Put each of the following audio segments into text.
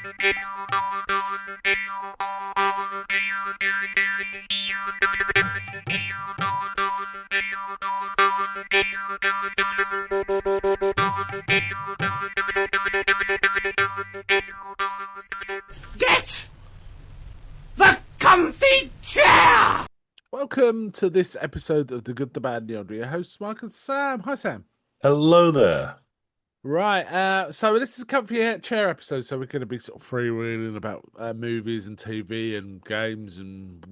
Get the comfy chair! Welcome to this episode of The Good, the Bad, and the Odd. Your hosts, Mark and Sam. Hi, Sam. Hello there. Right, so this is a comfy chair episode, so we're going to be sort of freewheeling about movies and TV and games and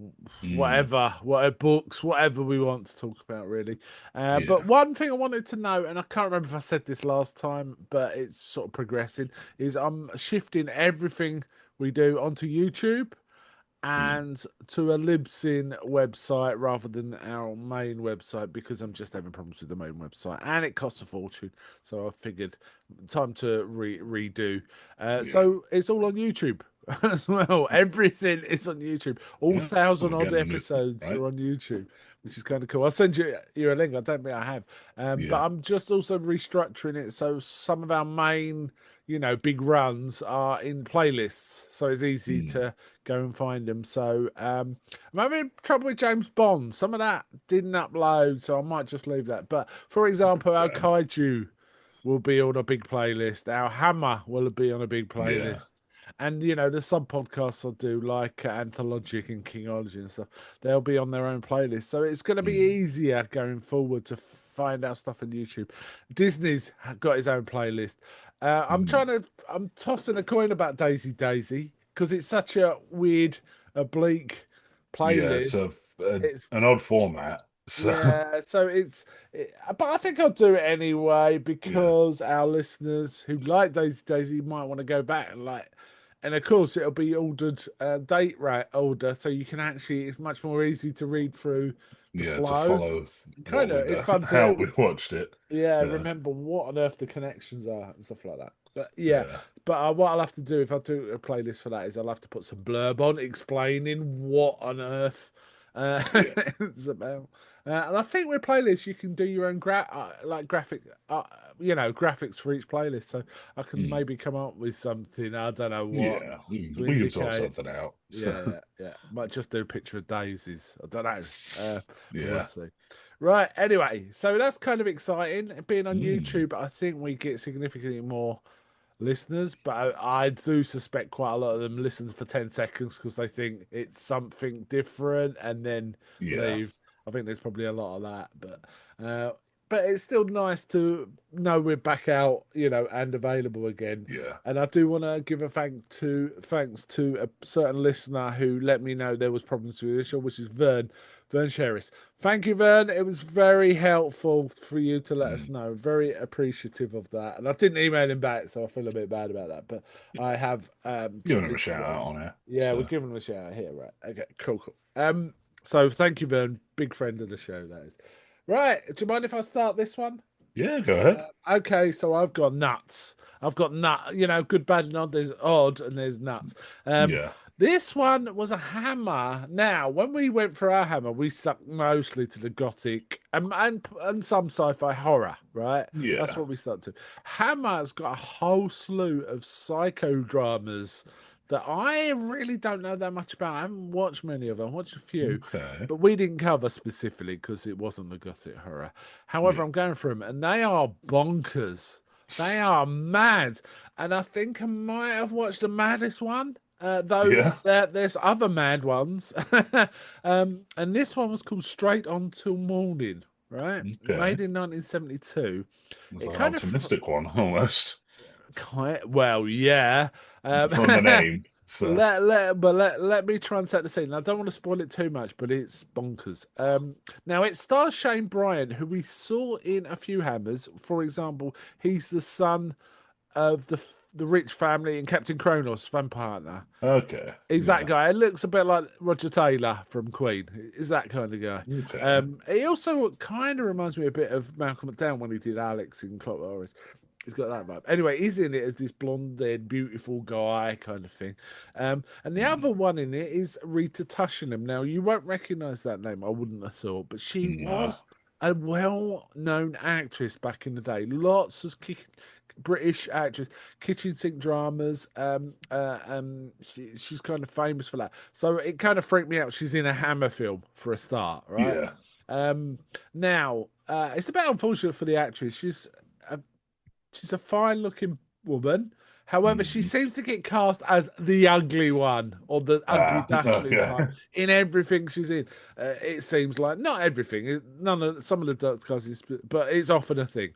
whatever books, whatever we want to talk about, really. But one thing I wanted to know, and I can't remember if I said this last time, but it's sort of progressing, is I'm shifting everything we do onto YouTube and to a Libsyn website rather than our main website because I'm just having problems with the main website and it costs a fortune. So I figured time to redo. So it's all on YouTube as well. Everything is on YouTube. All 1,000-odd episodes are on YouTube, which is kind of cool. I'll send you a link. I don't think I have. But I'm just also restructuring it so some of our main big runs are in playlists, so it's easy to go and find them. So I'm having trouble with James Bond. Some of that didn't upload, so I might just leave that. But for example, our Kaiju will be on a big playlist. Our Hammer will be on a big playlist. And, the sub-podcasts I'll do, like Anthologic and Kingology and stuff, they'll be on their own playlist. So it's going to be easier going forward to find out stuff on YouTube. Disney's got his own playlist. I'm tossing a coin about Daisy because it's such a weird, oblique playlist. Yeah, it's an odd format. So. Yeah, but I think I'll do it anyway because our listeners who like Daisy might want to go back and of course it'll be ordered date order, so you can it's much more easy to read through the flow. To follow it's fun how we watched it. Remember what on earth the connections are and stuff like that. But but what I'll have to do if I do a playlist for that is I'll have to put some blurb on explaining what on earth it's about. And I think with playlists you can do your own graphics for each playlist. So I can maybe come up with something. I don't know what. Yeah, we can sort something out. So. Yeah. Might just do a picture of daisies. I don't know. We'll see. Right. Anyway, so that's kind of exciting. Being on YouTube, I think we get significantly more listeners, but I do suspect quite a lot of them listen for 10 seconds because they think it's something different and then leave. I think there's probably a lot of that, but it's still nice to know we're back out, and available again. Yeah. And I do want to give a thanks to a certain listener who let me know there was problems with the show, which is Vern Sherris. Thank you, Vern. It was very helpful for you to let us know. Very appreciative of that. And I didn't email him back, so I feel a bit bad about that. But I have giving him a shout out on it. Yeah, we're giving him a shout out here, right? Okay, cool. So thank you, Vern. Big friend of the show, that is. Right, do you mind if I start this one? Yeah, go ahead. Okay, so I've got nuts. I've got good, bad, and odd. There's odd and there's nuts. This one was a Hammer. Now, when we went for our Hammer, we stuck mostly to the gothic and some sci-fi horror, right? Yeah. That's what we stuck to. Hammer's got a whole slew of psychodramas that I really don't know that much about. I haven't watched many of them. I watched a few, but we didn't cover specifically because it wasn't the gothic horror. However, I'm going through them, and they are bonkers. They are mad, and I think I might have watched the maddest one. There's other mad ones, and this one was called Straight On Till Morning, right? Made in 1972. It's an optimistic one, almost. Well, yeah. From the name. So. Let me try and set the scene. I don't want to spoil it too much, but it's bonkers. Now it stars Shane Bryan, who we saw in a few Hammers. For example, he's the son of the rich family in Captain Kronos, Vampire. Okay. He's that guy. It looks a bit like Roger Taylor from Queen. Is that kind of guy. Okay. He also kind of reminds me a bit of Malcolm McDowell when he did Alex in Clockwork Orange. He's got that vibe. Anyway, he's in it as this blonde-haired, beautiful guy kind of thing. And the other one in it is Rita Tushingham. Now, you won't recognise that name, I wouldn't have thought, but she was a well-known actress back in the day. Lots of British actress, kitchen sink dramas. She's kind of famous for that. So it kind of freaked me out. She's in a Hammer film for a start, right? Yeah. Now it's a bit unfortunate for the actress. She's a fine-looking woman. However, she seems to get cast as the ugly one or the ugly duckling type in everything she's in. It seems like not everything. Some of the duck casts, but it's often a thing.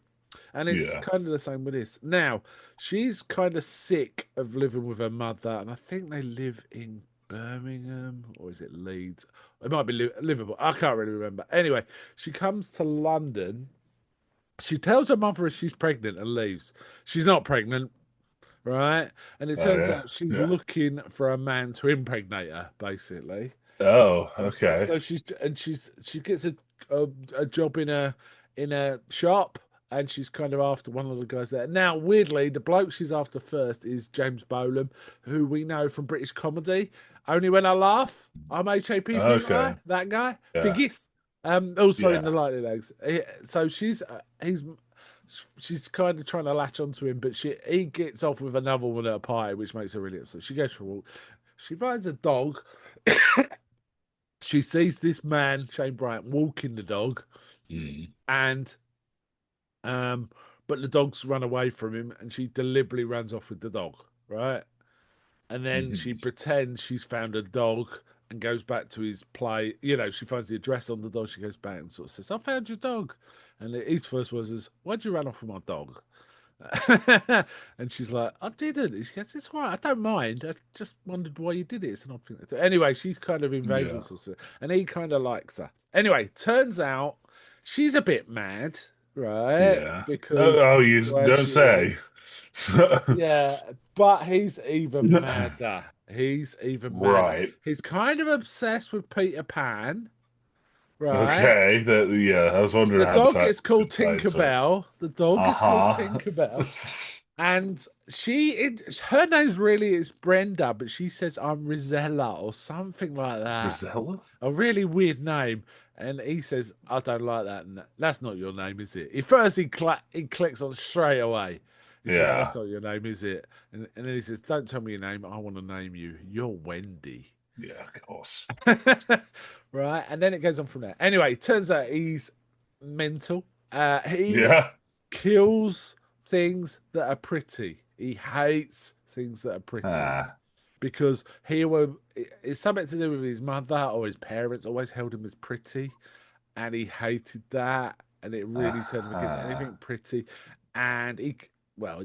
And it's kind of the same with this. Now, she's kind of sick of living with her mother, and I think they live in Birmingham, or is it Leeds? It might be Liverpool. I can't really remember. Anyway, she comes to London. She tells her mother she's pregnant and leaves. She's not pregnant, right? And it turns out she's looking for a man to impregnate her, basically. Oh, okay. So she gets a job in a shop, and she's kind of after one of the guys there. Now, weirdly, the bloke she's after first is James Bolam, who we know from British comedy. Only When I Laugh, I'm HAPP guy, that guy. Yeah. Figgis. Also in The Lightning Legs. So she's kind of trying to latch onto him, but he gets off with another one at a party, which makes her really upset. She goes for a walk. She finds a dog. She sees this man, Shane Bryant, walking the dog, and but the dog's run away from him, and she deliberately runs off with the dog, right? And then she pretends she's found a dog and goes back to his play. You know, she finds the address on the dog. She goes back and sort of says, "I found your dog." And his first words is, "Why'd you run off with my dog?" And she's like, "I didn't." She goes, "It's all right. I don't mind. I just wondered why you did it. It's an odd thing to do." Anyway, she's kind of inveigled, and he kind of likes her. Anyway, turns out she's a bit mad, right? Yeah. Because you don't say. Yeah, but he's even madder. He's even madder. Right. He's kind of obsessed with Peter Pan. Right. Okay. I was wondering. The dog is called Tinkerbell. The dog is called Tinkerbell. And her name's really is Brenda, but she says I'm Rosella or something like that. Rosella? A really weird name. And he says, "I don't like that. And that's not your name, is it?" At first, he clicks on straight away. He says, "That's not your name, is it?" And then he says, "Don't tell me your name. I want to name you. You're Wendy." Yeah, of course. Right, and then it goes on from there. Anyway, it turns out he's mental. He kills things that are pretty. He hates things that are pretty because it's something to do with his mother or his parents always held him as pretty, and he hated that, and it really turned him against anything pretty. And it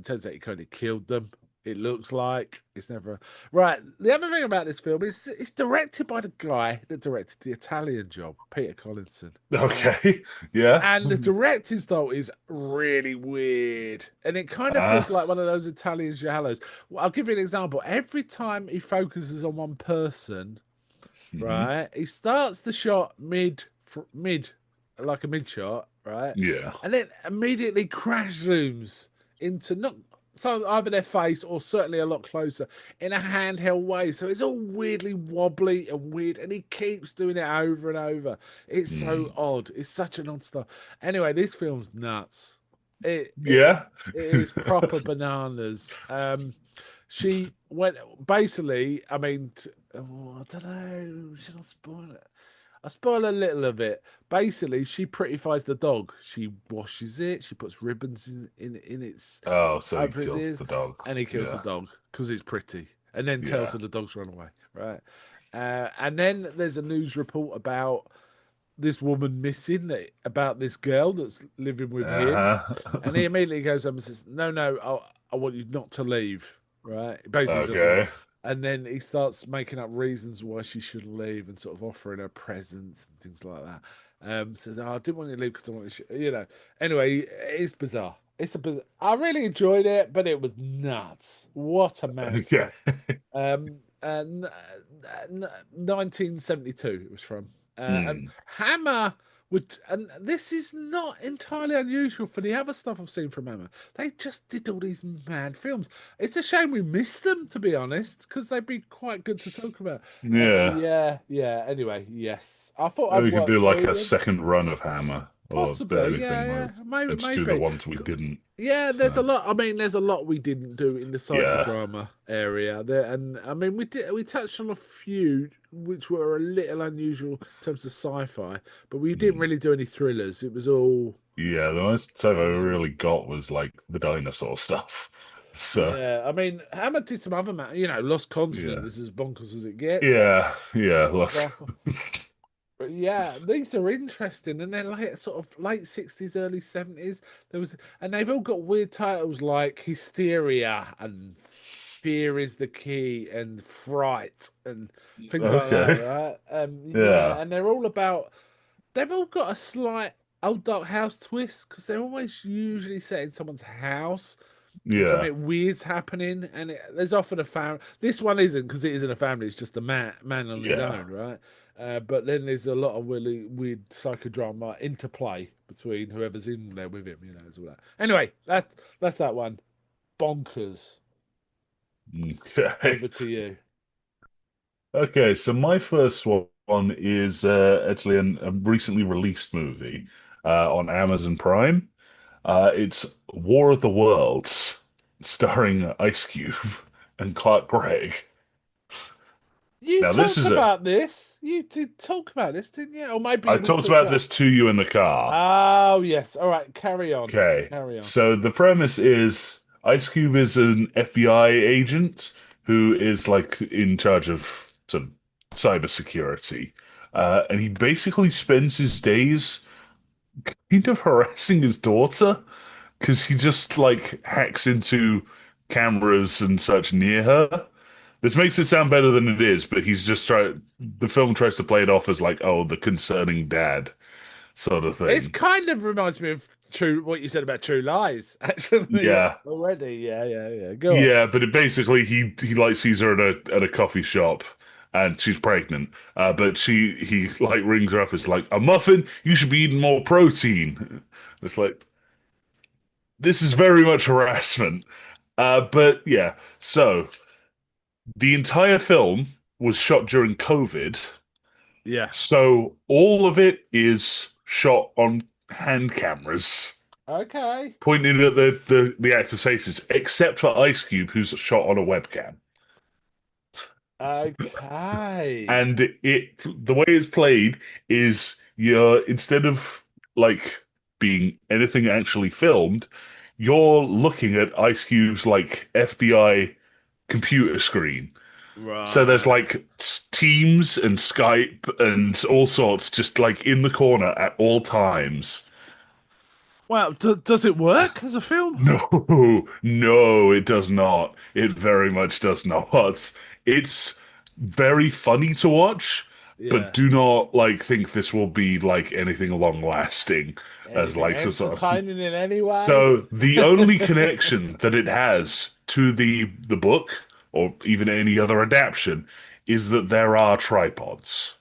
turns out he kind of killed them. It looks like it's never right. The other thing about this film is it's directed by the guy that directed The Italian Job, Peter Collinson. Okay, yeah. And the directing style is really weird, and it kind of feels like one of those Italian giallos. Well, I'll give you an example. Every time he focuses on one person, right, he starts the shot mid, like a mid shot, right? Yeah, and then immediately crash zooms into so either their face or certainly a lot closer in a handheld way. So it's all weirdly wobbly and weird, and he keeps doing it over and over. It's so odd. It's such an odd stuff. Anyway, this film's nuts. It is proper bananas. She went basically. I mean, I don't know. Should I spoil it? I spoil a little of it. Basically, she prettifies the dog. She washes it. She puts ribbons in its. Oh, so he kills the dog. And he kills the dog because it's pretty. And then tells her the dog's run away. Right. And then there's a news report about this woman missing, about this girl that's living with him. And he immediately goes up and says, No, I want you not to leave. Right. Basically, and then he starts making up reasons why she shouldn't leave and sort of offering her presents and things like that. Says, I didn't want you to leave because I wanted you, Anyway, it's bizarre. I really enjoyed it, but it was nuts. What a man. And 1972 it was from. And Hammer and this is not entirely unusual for the other stuff I've seen from Hammer. They just did all these mad films. It's a shame we missed them, to be honest, because they'd be quite good to talk about. Yeah. Yeah. Anyway, yes. I thought we could do like a second run of Hammer. or the Possibly, anything yeah, was, yeah, maybe, and just do the maybe. ones we didn't. Yeah, there's a So, lot. I mean, there's a lot we didn't do in the yeah. psychodrama area there, and I mean, we touched on a few which were a little unusual in terms of sci-fi, but we didn't Mm. really do any thrillers. It was all, Yeah, the most stuff I it was all, really got was like the dinosaur stuff. So, yeah. I mean, Hammer did some other Lost Continent yeah. is as bonkers as it gets, Yeah, for lots. example. But yeah, these are interesting, and they're like sort of late 60s, early 70s. And they've all got weird titles like Hysteria and Fear is the Key and Fright and things like that, Okay. right? Yeah, Yeah. and they're all about. They've all got a slight old dark house twist because they're always usually set in someone's house and Yeah. something weird's happening, and there's often a family. This one isn't because it isn't a family; it's just a man on his Yeah. own, right? But then there's a lot of really weird psychodrama interplay between whoever's in there with him, as all that. Anyway, that's that one. Bonkers. Okay. Over to you. Okay, so my first one is actually a recently released movie on Amazon Prime. It's War of the Worlds, starring Ice Cube and Clark Gregg. You Now, this talked is a. about this. You did talk about this, didn't you? Or maybe I we talked caught about up. this to you in the car. Oh yes. All right. Carry on. Okay, Carry on. so the premise is Ice Cube is an FBI agent who is like in charge of sort of cybersecurity, and he basically spends his days kind of harassing his daughter because he just like hacks into cameras and such near her. This makes it sound better than it is, but he's just trying. The film tries to play it off as like, oh, the concerning dad sort of It's thing. kind of reminds me of True what you said about True Lies, actually. Yeah. Already, yeah. Go on. Yeah, but it basically he like sees her at a coffee shop and she's pregnant. But he like rings her up. It's like a muffin. You should be eating more protein. It's like this is very much harassment. But yeah. So the entire film was shot during COVID. Yeah. So all of it is shot on hand cameras, Okay. pointing at the actors' faces, except for Ice Cube, who's shot on a webcam. Okay. And the way it's played is you're instead of like being anything actually filmed, you're looking at Ice Cube's like FBI computer screen. So there's Right. like Teams and Skype and all sorts just like in the corner at all times. Well, does it work as a film? No, no, it does not. It very much does not. It's very funny to watch, but Yeah. do not like think this will be like anything long lasting as Anything like so. entertaining in any way? So the only connection that it has to the book or even any other adaptation is that there are tripods.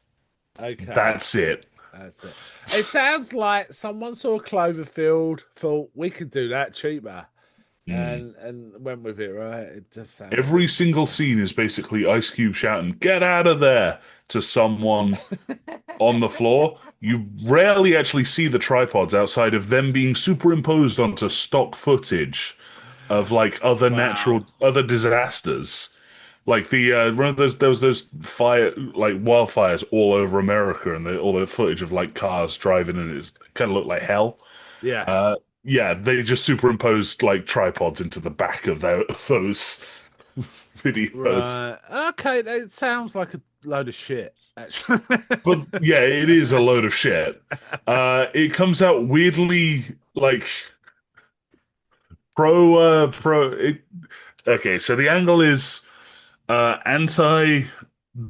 Okay. That's it. That's it. It sounds like someone saw Cloverfield, thought we could do that cheaper, Mm. and went with it, right? It just sounds Every single scene is basically Ice Cube shouting, "Get out of there!" to someone on the floor. You rarely actually see the tripods outside of them being superimposed onto stock footage of like wow. other disasters. Like the remember there was those fire like wildfires all over America and all the footage of like cars driving and it kind of looked like hell. Yeah. Uh, yeah, they just superimposed like tripods into the back of those videos. Right. Okay. It sounds like a load of shit, actually. But yeah, it is a load of shit. It comes out weirdly like pro. Okay, so the angle is anti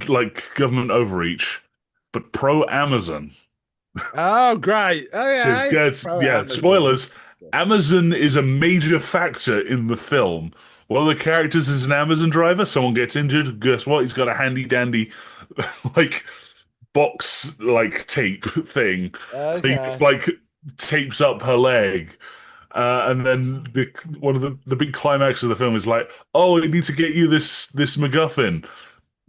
like government overreach, but pro Amazon. Oh, great. Because Okay. Pro yeah, Amazon. spoilers. Amazon is a major factor in the film. One of the characters is an Amazon driver. Someone gets injured. Guess what? He's got a handy dandy, like box like tape thing. He just Okay. like tapes up her leg. And then one of the big climax of the film is like, oh, we need to get you this MacGuffin.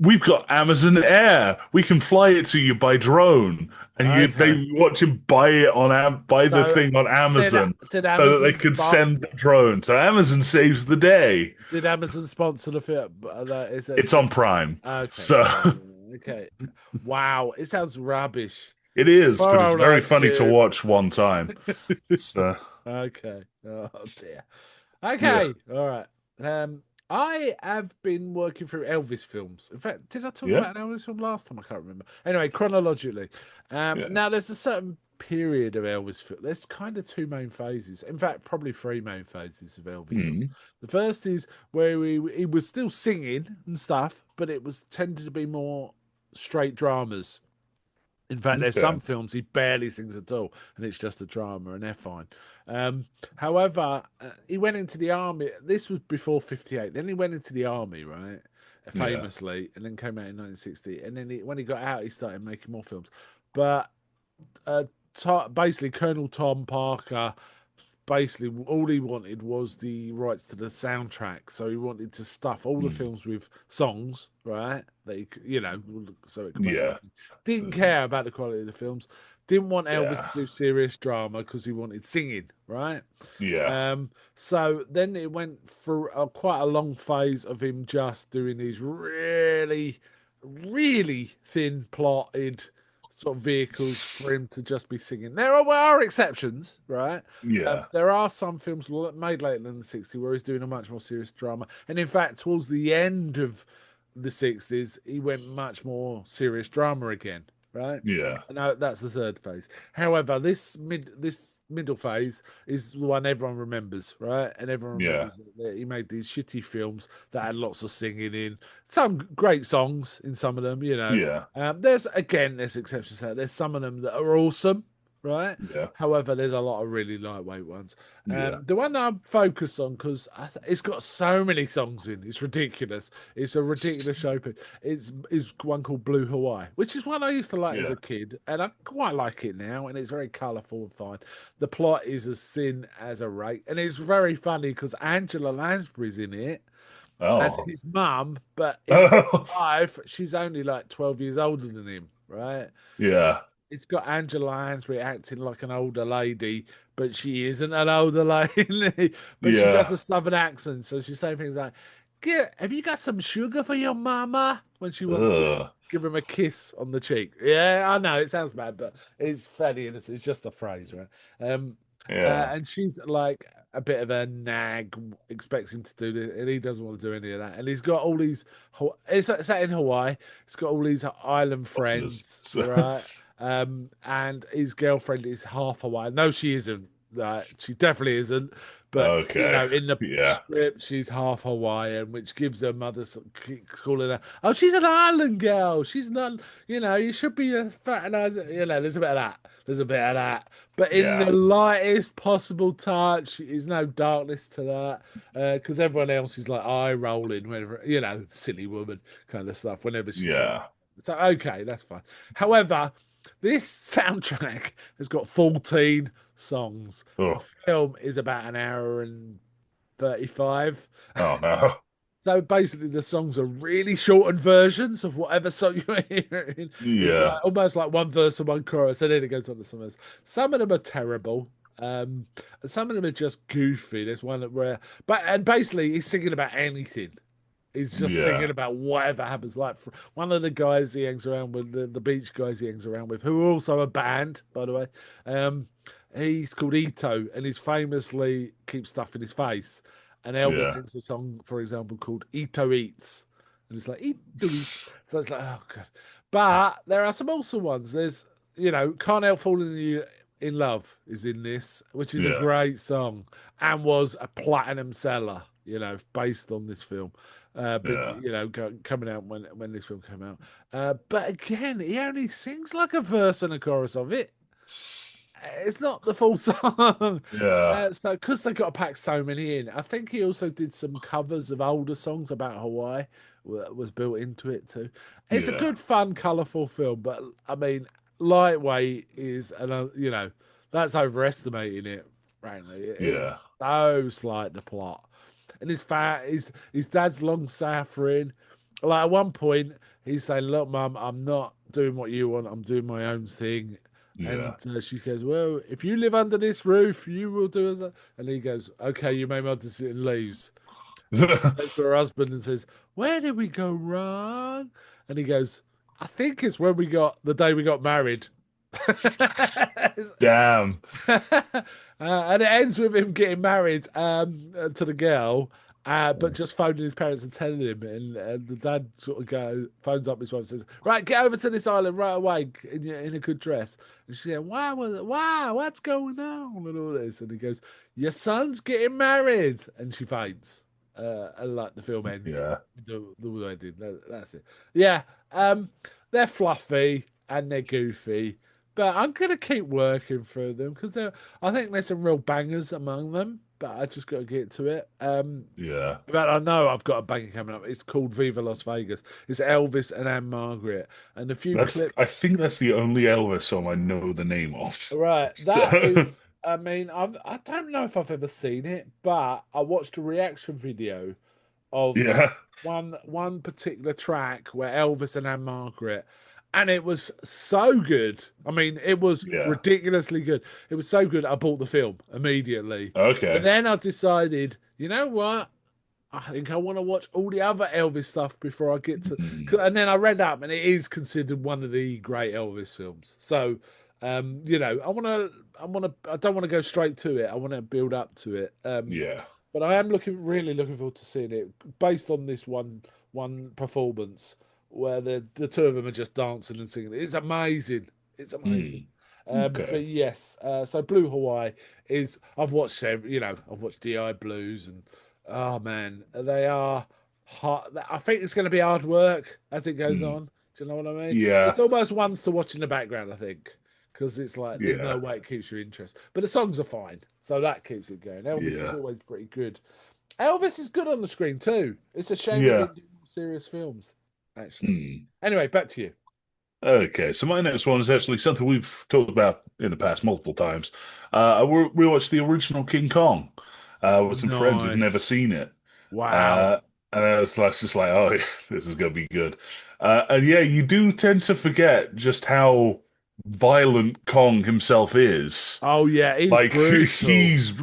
we've got Amazon Air. We can fly it to you by drone, and Okay. they watch him buy it on buy the So thing on Amazon did so that they Amazon can send the drone. So Amazon saves the day. did Amazon sponsor the film? It's on Prime, Okay. so Okay. Wow, it sounds rubbish. it is, Poor but it's old very Ice funny to Cube. watch one time. So Okay. Oh dear. yeah, Okay. All right. I have been working through Elvis films. In fact, did I talk yeah, about an Elvis film last time? I can't remember. Anyway, chronologically, yeah. now there's a certain period of Elvis film. There's kind of two main phases. In fact, probably three main phases of Elvis films. Mm, The first is where he was still singing and stuff, but it was tended to be more straight dramas. In fact, there's okay. some films he barely sings at all, and it's just a drama, and they're fine. However, he went into the army. This was before '58. Then he went into the army, right? Yeah. Famously, and then came out in 1960. And then when he got out, he started making more films. But uh, basically, Colonel Tom Parker basically all he wanted was the rights to the soundtrack, so he wanted to stuff all the Mm, films with songs, right? That he, so it could make yeah. money. Didn't care about the quality of the films. Didn't want Elvis Yeah. to do serious drama because he wanted singing, right? Yeah. So then it went for quite a long phase of him just doing these really, really thin plotted sort of vehicles for him to just be singing. There are exceptions, right? Yeah. There are some films made later than the '60s where he's doing a much more serious drama. And in fact, towards the end of the '60s, he went much more serious drama again, right? Yeah. And that's the third phase. However, this middle phase is the one everyone remembers, right? And everyone Yeah. remembers that he made these shitty films that had lots of singing in, some great songs in some of them, Yeah. there's exceptions there. There's some of them that are awesome, right? Yeah. However, there's a lot of really lightweight ones. Yeah. The one I'm focused on because it's got so many songs in, it's ridiculous. It's a ridiculous show. Is one called Blue Hawaii, which is one I used to like as Yeah. a kid, and I quite like it now. And it's very colourful and fine. The plot is as thin as a rake, and it's very funny because Angela Lansbury's in it as Oh. his mum, but in real life, she's only like 12 years older than him, right? Yeah. It's got Angela Lansbury acting like an older lady, but she isn't an older lady. But she does Yeah. a southern accent, so she's saying things like, have you got some sugar for your mama?" When she wants to Ugh. give him a kiss on the cheek. Yeah, I know it sounds bad, but it's fairly innocent. It's just a phrase, right? Yeah. And she's like a bit of a nag, expects him to do this, and he doesn't want to do any of that. And he's got all these. It's set in Hawaii. It's got all these island friends, right? And his girlfriend is half Hawaiian. No, she isn't. She definitely isn't. But Okay. in the Yeah. script, she's half Hawaiian, which gives her mother calling her, "Oh, she's an island girl. She's not. You should be a fraternizer." There's a bit of that. There's a bit of that. But in Yeah. the lightest possible touch, there's no darkness to that. Because everyone else is like eye rolling, whenever silly woman kind of stuff. Whenever she says, Yeah. so okay, that's fine. However, this soundtrack has got 14 songs. The Oh. film is about an hour and 35. Oh no. So basically, the songs are really shortened versions of whatever song you're hearing. It's Yeah. like almost like one verse and one chorus, and then it goes on to some others. Some of them are terrible. And some of them are just goofy. There's one and basically he's singing about anything. He's just Yeah. singing about whatever happens. Like one of the guys he hangs around with, the beach guys he hangs around with, who are also a band, by the way. He's called Ito, and he's famously keeps stuff in his face. And Elvis Yeah. sings a song, for example, called Ito Eats, and it's like Ito Eats. So it's like, oh god. But there are some awesome ones. There's Can't Help Falling in Love is in this, which is a Yeah. great song and was a platinum seller. Based on this film. Yeah. Coming out when this film came out. But again, he only sings like a verse and a chorus of it. It's not the full song. Yeah. So because they got to pack so many in, I think he also did some covers of older songs about Hawaii that was built into it too. It's a Yeah. good, fun, colourful film, but I mean, lightweight is that's overestimating it. Frankly, Yeah. it's so slight the plot. And his dad's long suffering. like at one point, he's saying, "Look, Mum, I'm not doing what you want. I'm doing my own thing." And Yeah. she goes, "Well, if you live under this roof, you will do as." And he goes, "Okay, you made my decision." And leaves. And she turns to her husband and says, "Where did we go wrong?" And he goes, "I think it's when we got the day we got married." Damn. And it ends with him getting married to the girl, but just phoning his parents and telling him. And the dad sort of phones up his wife and says, "Right, get over to this island right away in a good dress." And she's going, "Why? What's going on?" And all this. And he goes, "Your son's getting married." And she faints. And like the film ends. Yeah. The wedding. That's it. Yeah. They're fluffy and they're goofy. But I'm gonna keep working through them because I think there's some real bangers among them. But I just got to get to it. Yeah. But I know I've got a banger coming up. It's called Viva Las Vegas. It's Elvis and Anne Margaret, and a few clips. I think that's the only Elvis song I know the name of. Right, that So, is. I mean, I don't know if I've ever seen it, but I watched a reaction video of yeah. one particular track where Elvis and Anne Margaret, and it was so good. I mean, it was Yeah. ridiculously good. It was so good, I bought the film immediately. But Okay. then I decided, you know what? I think I want to watch all the other Elvis stuff before I get to. Mm. And then I read up, and it is considered one of the great Elvis films. So, I don't want to go straight to it. I want to build up to it. Yeah. But I am really looking forward to seeing it based on this one performance where the two of them are just dancing and singing. It's amazing. It's amazing. Mm. Okay. But yes, so Blue Hawaii is I've watched I've watched DI Blues and oh man, they are hard. I think it's going to be hard work as it goes Mm. on. Do you know what I mean? Yeah. It's almost ones to watch in the background, I think, because it's like there's no Yeah. way it keeps your interest. But the songs are fine, so that keeps it going. Elvis is Yeah. always pretty good. Elvis is good on the screen too. It's a shame he Yeah. didn't do more serious films, actually. Mm. Anyway, back to you. Okay, so my next one is actually something we've talked about in the past multiple times. We watched the original King Kong with some friends who'd never Nice. seen it. Wow. Uh, and I was like, just like, oh, this is gonna be good. And yeah, you do tend to forget just how violent Kong himself is. Oh yeah, he's Like brutal. he's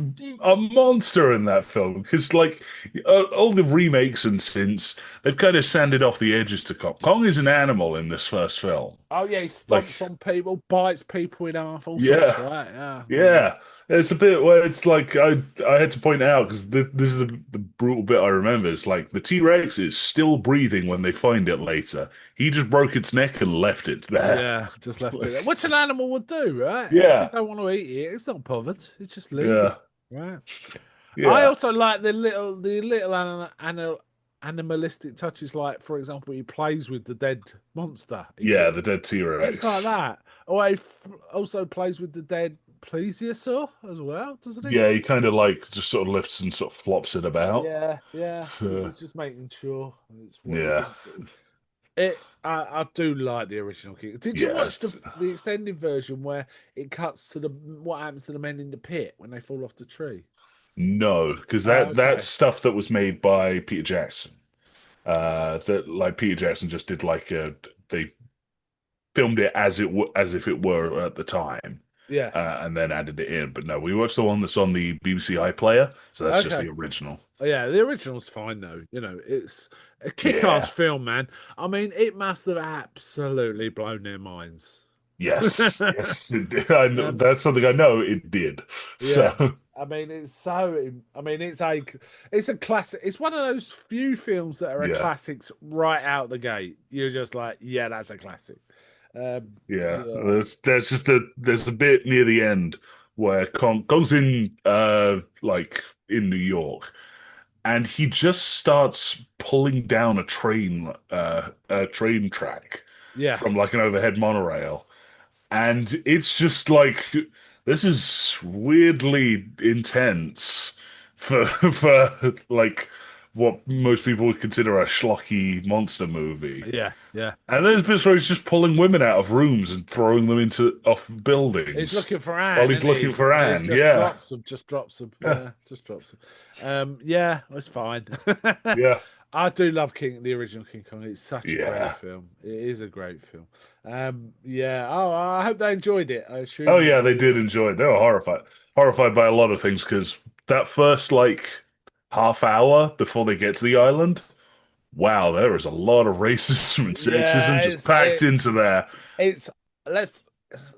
a monster in that film because like all the remakes and since they've kind of sanded off the edges to Kong. Kong is an animal in this first film. Oh yeah, he Like stomps on people, bites people in half, all sorts, yeah, right? Yeah, yeah. yeah. There's a bit where it's like I had to point out because this is the brutal bit I remember. It's like the T-Rex is still breathing when they find it later. He just broke its neck and left it there. Yeah, just left it there. Which an animal would do, right? If you Yeah, don't want to eat it, it's not bothered. It's just leave it, yeah, right? I yeah, also like the little animalistic touches, like for example, he plays with the dead monster. yeah. The dead Things like T-Rex. that. Or he also plays with the dead plesiosaur as well, doesn't he? Yeah, he kind of like just sort of lifts and sort of flops it about. Yeah, yeah. Because So, he's just making sure it's what he yeah, thinks it is. I do like the original King. Did you yeah. watch the extended version where it cuts to the what happens to the men in the pit when they fall off the tree? No, because Oh, that's okay. stuff that was made by Peter Jackson. That like Peter Jackson just did like they filmed it as if it were at the time, Yeah. and then added it in. But no, we watched the one that's on the BBC iPlayer, so that's just Okay. the original. Oh, yeah, the original's fine though. You know, it's a kick-ass Yeah. film, man. I mean, it must have absolutely blown their minds. Yes, yes, it did. I know Um, that's something I know it did. So yes, I mean it's so. I mean it's a classic. It's one of those few films that are a yeah, classics right out the gate. You're just like, yeah, that's a classic. yeah. Yeah, There's just there's a bit near the end where Kong's in like in New York, and he just starts pulling down a train track yeah, from like an overhead monorail, and it's just like this is weirdly intense for for like what most people would consider a schlocky monster movie. yeah, yeah. And there's bits where he's just pulling women out of rooms and throwing them into off He's buildings looking for while Anne, he's isn't looking he? for And he's Anne. just Yeah, drops them, just drops them. yeah, Yeah, just drops them. Yeah, it's fine. yeah. I do love the original King Kong. It's such a great Yeah. film. It is a great film. Yeah. Oh, I hope they enjoyed it. I Oh assume that yeah, they they. did enjoy it. They were horrified by a lot of things because that first like half hour before they get to the island, wow, there is a lot of racism and Yeah, sexism just packed into there. it's let's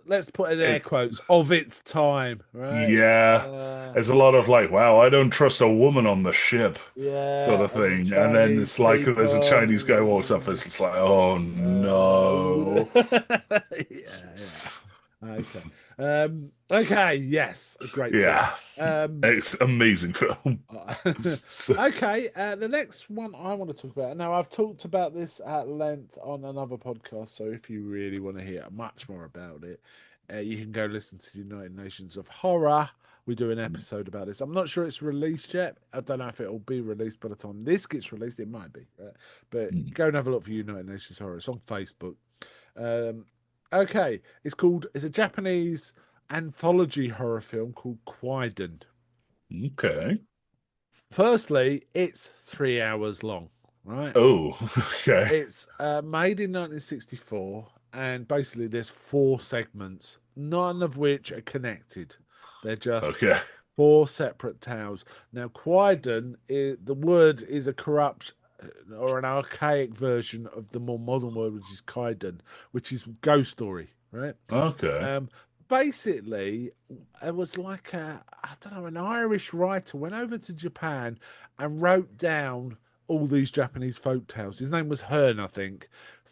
let's put in air It, quotes of its time, right? yeah, Uh, there's a lot of like, wow, I don't trust a woman on the ship, sort yeah, of and thing. And then Chinese it's like there's a Chinese guy walks up, people. and it's just like, oh no. Yeah. Okay. Okay. Yes, a great film. Yeah, Um, it's amazing film. So, okay. The next one I want to talk about. Now, I've talked about this at length on another podcast, so if you really want to hear much more about it, you can go listen to the United Nations of Horror. We do an episode about this. I'm not sure it's released yet. I don't know if it'll be released by the time this gets released. It might be, right? But go and have a look for United Nations Horror. It's on Facebook. Um, okay, it's a Japanese anthology horror film called Kwaidan. okay. Firstly, it's 3 hours long, right? Oh, okay. It's made in 1964, and basically there's four segments, none of which are connected. They're just Okay. four separate tales. Now, Kwaidan, the word is a corrupt or an archaic version of the more modern word, which is Kaidan, which is ghost story, right? Okay. Um, Basically, it was like I don't know, an Irish writer went over to Japan and wrote down all these Japanese folk tales. His name was Hearn, I think,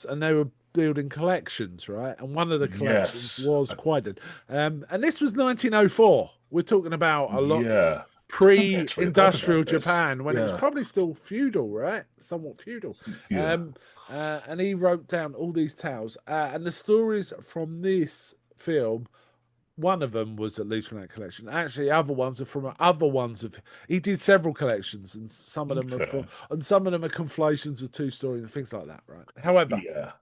and they were building collections, right? And one of the collections Yes. was Kwaidan, and this was 1904. We're talking about a lot Yeah. I actually heard pre-industrial about this. Japan when it was Yeah. probably still feudal, right? Somewhat feudal. Yeah. And he wrote down all these tales, and the stories from this film, one of them was at least from that collection. Actually, other ones are from other ones of. He did several collections, and some of them are from, Okay. and some of them are conflations of two stories and things like that. Right. However, Yeah.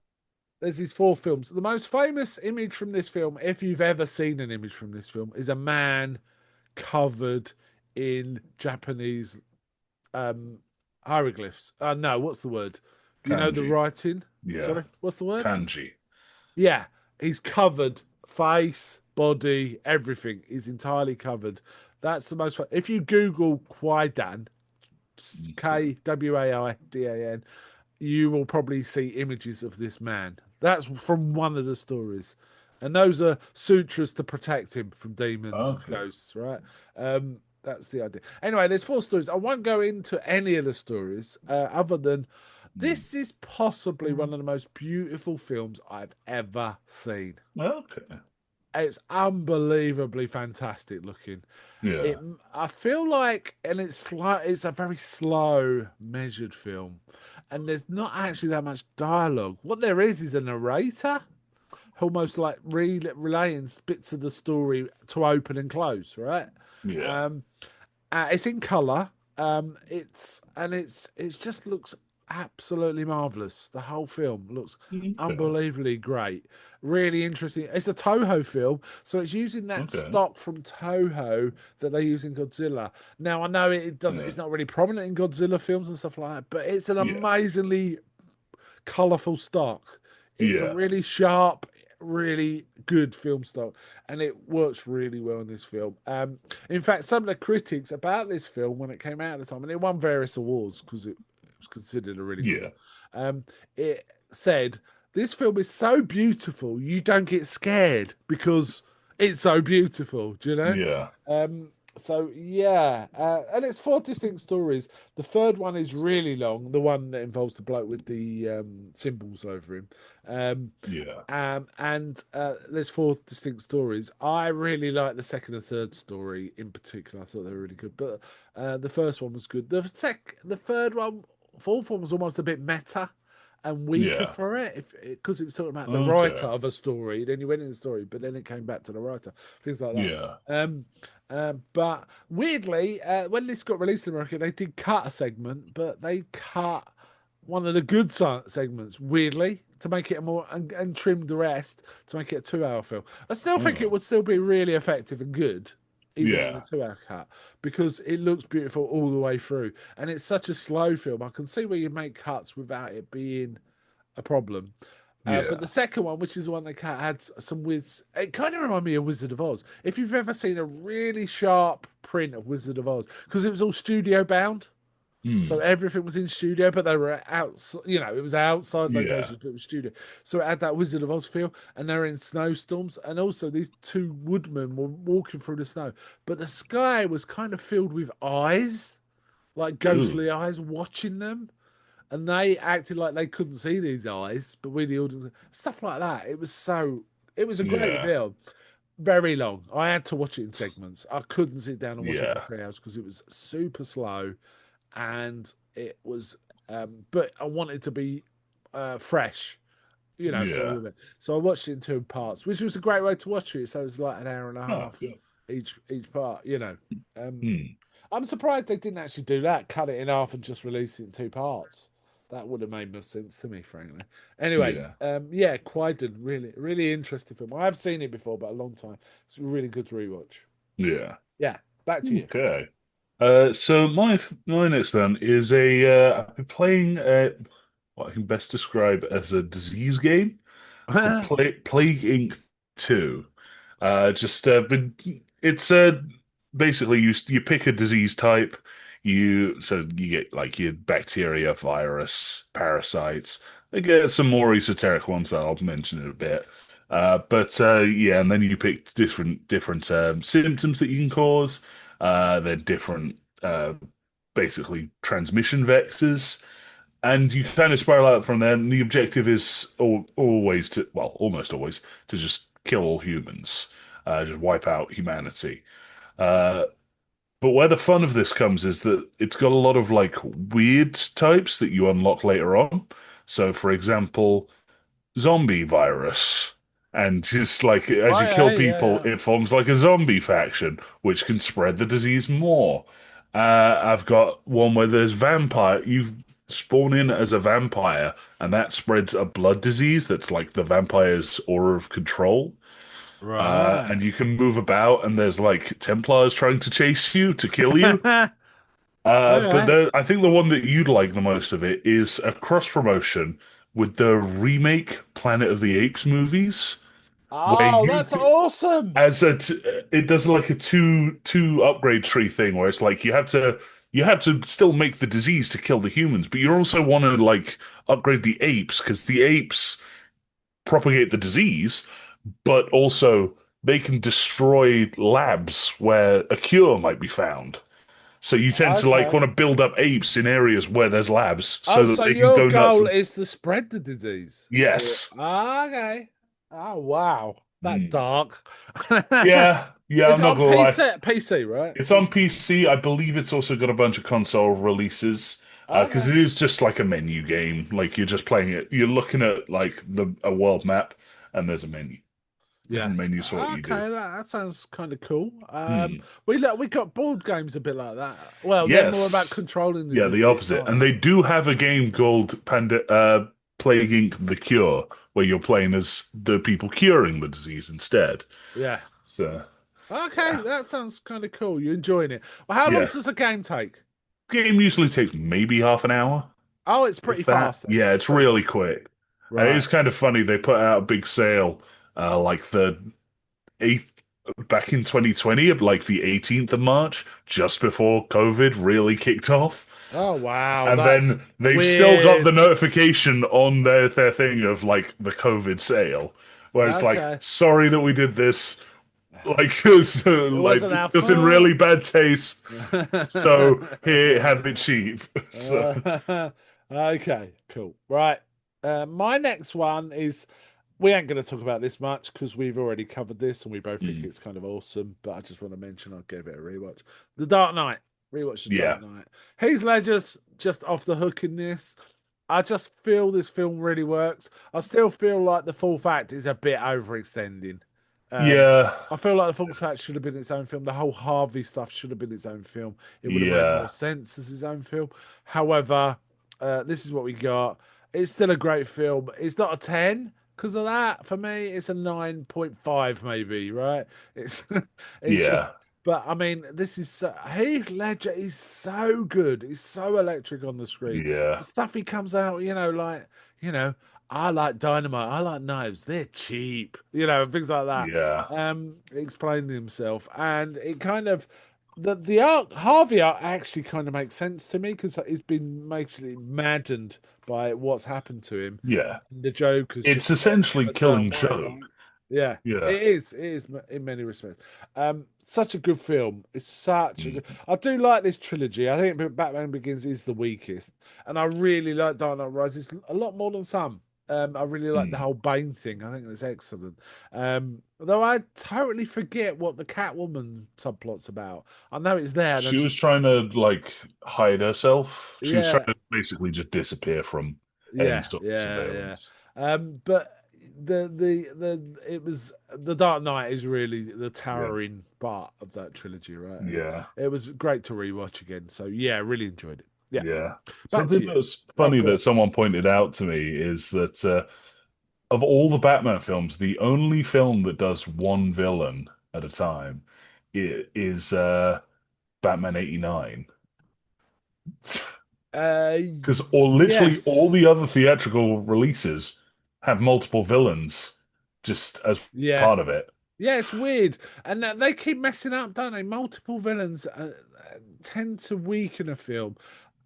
there's these four films. The most famous image from this film, if you've ever seen an image from this film, is a man covered in Japanese um hieroglyphs. No, what's the word? Do you know the Kanji. writing? Yeah. Sorry, what's the word? Kanji. Yeah, he's covered, face, body, everything. He's entirely covered. That's the most. If you Google Kwaidan, Kwaidan, you will probably see images of this man. That's from one of the stories, and those are sutras to protect him from demons and Okay. ghosts. Right. That's the idea. Anyway, there's four stories. I won't go into any of the stories, other than this is possibly one of the most beautiful films I've ever seen. Okay. It's unbelievably fantastic looking. Yeah. I feel like, and it's a very slow, measured film, and there's not actually that much dialogue. What there is a narrator, almost like relaying bits of the story to open and close, right? Yeah. Um, it's in color. It's just looks absolutely marvelous. The whole film looks Okay. unbelievably great. Really interesting. It's a Toho film, so it's using that Okay. stock from Toho that they use in Godzilla. Now I know it doesn't. Yeah. It's not really prominent in Godzilla films and stuff like that, but it's an Yeah. amazingly colourful stock. It's a Yeah. really sharp, really good film stock, and it works really well in this film. In fact, some of the critics about this film when it came out at the time, and it won various awards because it was considered a really good Yeah. one. It said this film is so beautiful you don't get scared because it's so beautiful. Do you know? Yeah. So yeah, and it's four distinct stories. The third one is really long, the one that involves the bloke with the symbols over him. Yeah. And there's four distinct stories. I really like the second and third story in particular. I thought they were really good, but the first one was good. The third one, fourth one was almost a bit meta and weaker Yeah. for it, if because it was talking about the writer Okay. of a story. Then you went in the story, but then it came back to the writer, things like that. Yeah. But weirdly, when this got released in America, they did cut a segment, but they cut one of the good segments, weirdly, to make it a more and trimmed the rest to make it a 2 hour film. I still think it Oh. would still be really effective and good. even in the Yeah. 2 hour cut, because it looks beautiful all the way through. And it's such a slow film. I can see where you make cuts without it being a problem. But the Yeah. second one, which is the one that had some it kind of reminded me of Wizard of Oz. If you've ever seen a really sharp print of Wizard of Oz, because it was all studio bound. So Hmm. everything was in studio, but they were outside, it was outside Yeah. locations, but it was studio. So it had that Wizard of Oz feel, and they were in snowstorms. And also, these two woodmen were walking through the snow, but the sky was kind of filled with eyes, like Ooh. ghostly eyes watching them. And they acted like they couldn't see these eyes, but we, the audience, stuff like that. It was a great Yeah. film. Very long. I had to watch it in segments. I couldn't sit down and watch it for Yeah. 3 hours because it was super slow and it was but I wanted to be fresh, for all Yeah. of it. So I watched it in 2 parts, which was a great way to watch it. So it was like an hour and a Oh, half good. each part. Hmm. I'm surprised they didn't actually do that, cut it in half and just release it in 2 parts. That would have made more sense to me, frankly. Anyway, Yeah. yeah, Kwaidan, really, really interesting film. I've seen it before, but a long time. It's a really good rewatch. Yeah. Yeah, back to you. Okay. So my next then is I've been playing what I can best describe as a disease game called Plague Inc. 2. Just been it's basically you pick a disease type. You get like your bacteria, virus, parasites. I get some more esoteric ones that I'll mention in a bit. But yeah, and then you pick different symptoms that you can cause. They're different, basically transmission vectors, and you kind of spiral out from there. And the objective is always almost always to just kill all humans, just wipe out humanity. Uh, but where the fun of this comes is that it's got a lot of like weird types that you unlock later on. So, for example, zombie virus. And just like as Oh you yeah, kill yeah, people, yeah. it forms like a zombie faction, which can spread the disease more. I've got one where there's vampire. You spawn in as a vampire, and that spreads a blood disease that's like the vampire's aura of control. And Right. you can move about, and there's like Templars trying to chase you to kill you. But Okay. I think the one that you'd like the most of it is a cross promotion with the remake Planet of the Apes movies, where Oh, you that's awesome. as it does like a two upgrade tree thing where it's like you have to still make the disease to kill the humans, but you also want to like upgrade the apes because the apes propagate the disease, but also they can destroy labs where a cure might be found. So you tend to like Okay. want to build up apes in areas where there's labs so Oh, that so they can your go nuts. goal And is to spread the disease? Or yes. okay. Oh wow. That's Hmm. dark. Yeah, yeah, Is I'm it not on gonna lie. PC? PC, right? It's on PC. PC. I believe it's also got a bunch of console releases because Okay. it is just like a menu game. Like you're just playing it. You're looking at like the a world map, and there's a menu, Yeah. different menus for what you do. Okay, that sounds kind of cool. Hmm. We got board games a bit like that. Well, they're more about Yes. controlling the Yeah, the disease, opposite. aren't And they do have a game called Plague Inc. The Cure, where you're playing as the people curing the disease instead. they? Yeah. So, Okay, yeah. that sounds kind of cool. You're enjoying it. Well, how long Yeah. does a game take? Game usually takes maybe half an hour, Oh, it's pretty if that. fast then. Yeah, It's it's pretty really fast. quick. And it Right. is kind of funny. They put out a big sale, like the 8th, back in 2020, like the 18th of March, just before COVID really kicked off. Oh wow, And that's then they've still got weird. the notification on their thing of like the COVID sale, where it's like, Okay. sorry that we did this, like, It like wasn't our it was in fault. really bad taste. So here, have it cheap. So Okay, cool. Right. My next one is we ain't going to talk about this much because we've already covered this and we both think mm, it's kind of awesome. But I just want to mention I'll give it a rewatch. The Dark Knight. Rewatch The yeah, Dark Knight. Heath Ledger's just off the hook in this. I just feel this film really works. I still feel like the Fourth Act is a bit overextending. Um, yeah, I feel like the Fourth Act should have been its own film. The whole Harvey stuff should have been its own film. It would have made more yeah, sense as his own film. However, this is what we got. It's still a great film. It's not a 10 because of that. For me, it's a 9.5 maybe, right? It's it's yeah, just But I mean, this is Heath Ledger is so good. He's so electric on the screen. Yeah, The stuff he comes out, like you know, I like dynamite. I like knives. They're cheap, and things like that. yeah, Explaining himself, and it kind of the arc Harvey arc actually kind of makes sense to me because he's been basically maddened by what's happened to him. yeah. The Joker's It's just got essentially a certain killing way, Joe. right? Yeah, Yeah. it is. It is in many respects. Such a good film. It's such a Mm. good. I do like this trilogy. I think Batman Begins is the weakest, and I really like Dark Knight Rises a lot more than some. I really like the Mm. whole Bane thing. I think it's excellent. Though I totally forget what the Catwoman subplot's about. I know it's there, and I She was just trying to like hide herself. She was trying yeah, to basically just disappear from any yeah, sort of yeah, yeah. surveillance. But the it was the Dark Knight is really the Yeah. towering part of that trilogy, right? And Yeah. it was great to rewatch again. So yeah, really enjoyed it. Yeah, Yeah. back to Something you. that's Oh, funny go that on. someone pointed out to me is that of all the Batman films, the only film that does one villain at a time is Batman 89. Uh, Because literally all yes, the other theatrical releases have multiple villains just as yeah. part of it. Yeah, it's weird, and they keep messing up, don't they? Multiple villains tend to weaken a film.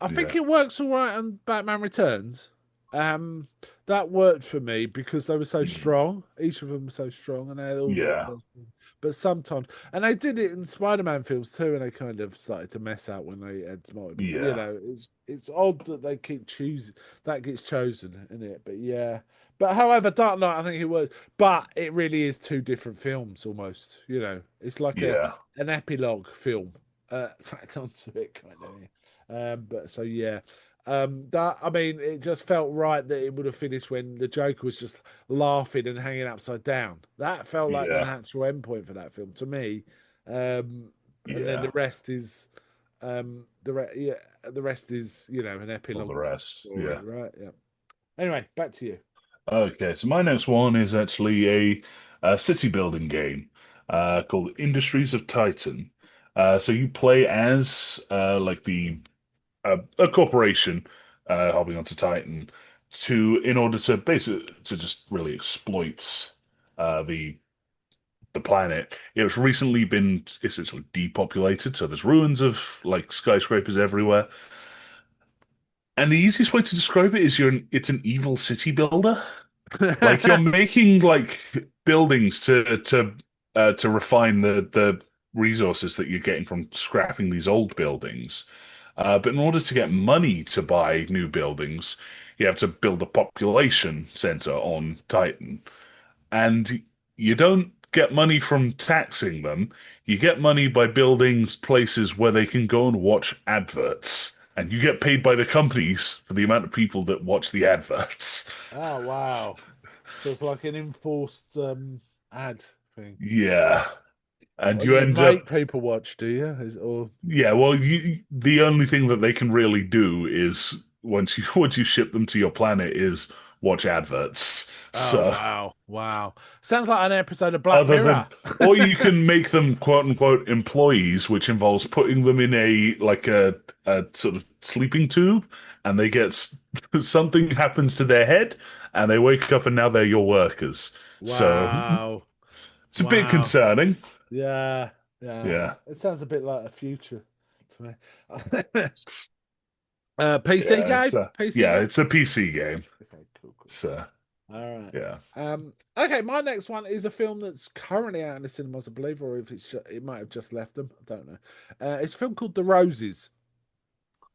I think Yeah. it works all right on Batman Returns. Um, that worked for me because they were so Mm. strong. Each of them was so strong, and they had all their Yeah. points. But sometimes, and they did it in Spider-Man films too, and they kind of started to mess out when they had multiple. Yeah. It's odd that they keep choosing that gets chosen in it. But yeah, but however, Dark Knight, I think it works. But it really is two different films almost. It's like Yeah. an epilogue film tacked onto it, kind of. But so yeah, that I mean, it just felt right that it would have finished when the Joker was just laughing and hanging upside down. That felt like the Yeah. natural endpoint for that film to me. And then the Yeah. rest is, yeah, the rest is an All the epilogue rest. story, Yeah. right? Yeah. Anyway, back to you. Okay, so my next one is actually a city building game called Industries of Titan. So you play as like the a corporation hopping onto Titan in order to basically to just really exploit the planet. It's recently been essentially depopulated, so there's ruins of like skyscrapers everywhere. And the easiest way to describe it is it's an evil city builder. Like you're making like buildings to refine the resources that you're getting from scrapping these old buildings. But in order to get money to buy new buildings, you have to build a population center on Titan. And you don't get money from taxing them. You get money by building places where they can go and watch adverts. And you get paid by the companies for the amount of people that watch the adverts. Oh wow! So it's like an enforced ad thing. Yeah. And Well, you you end make up, people watch, do you? Or yeah, well, the only thing that they can really do is once you ship them to your planet is watch adverts. oh So wow, wow! Sounds like an episode of Black other than, Mirror. or you can make them quote unquote employees, which involves putting them in a sort of sleeping tube, and they get something happens to their head, and they wake up and now they're your workers. So Wow, it's a bit wow. concerning. Yeah, yeah. Yeah, It sounds a bit like a future to me. PC yeah, game? PC yeah, game? it's a PC game. Okay, cool, cool. So All right. yeah. Okay, my next one is a film that's currently out in the cinemas, I believe, or if it might have just left them. I don't know. It's a film called The Roses.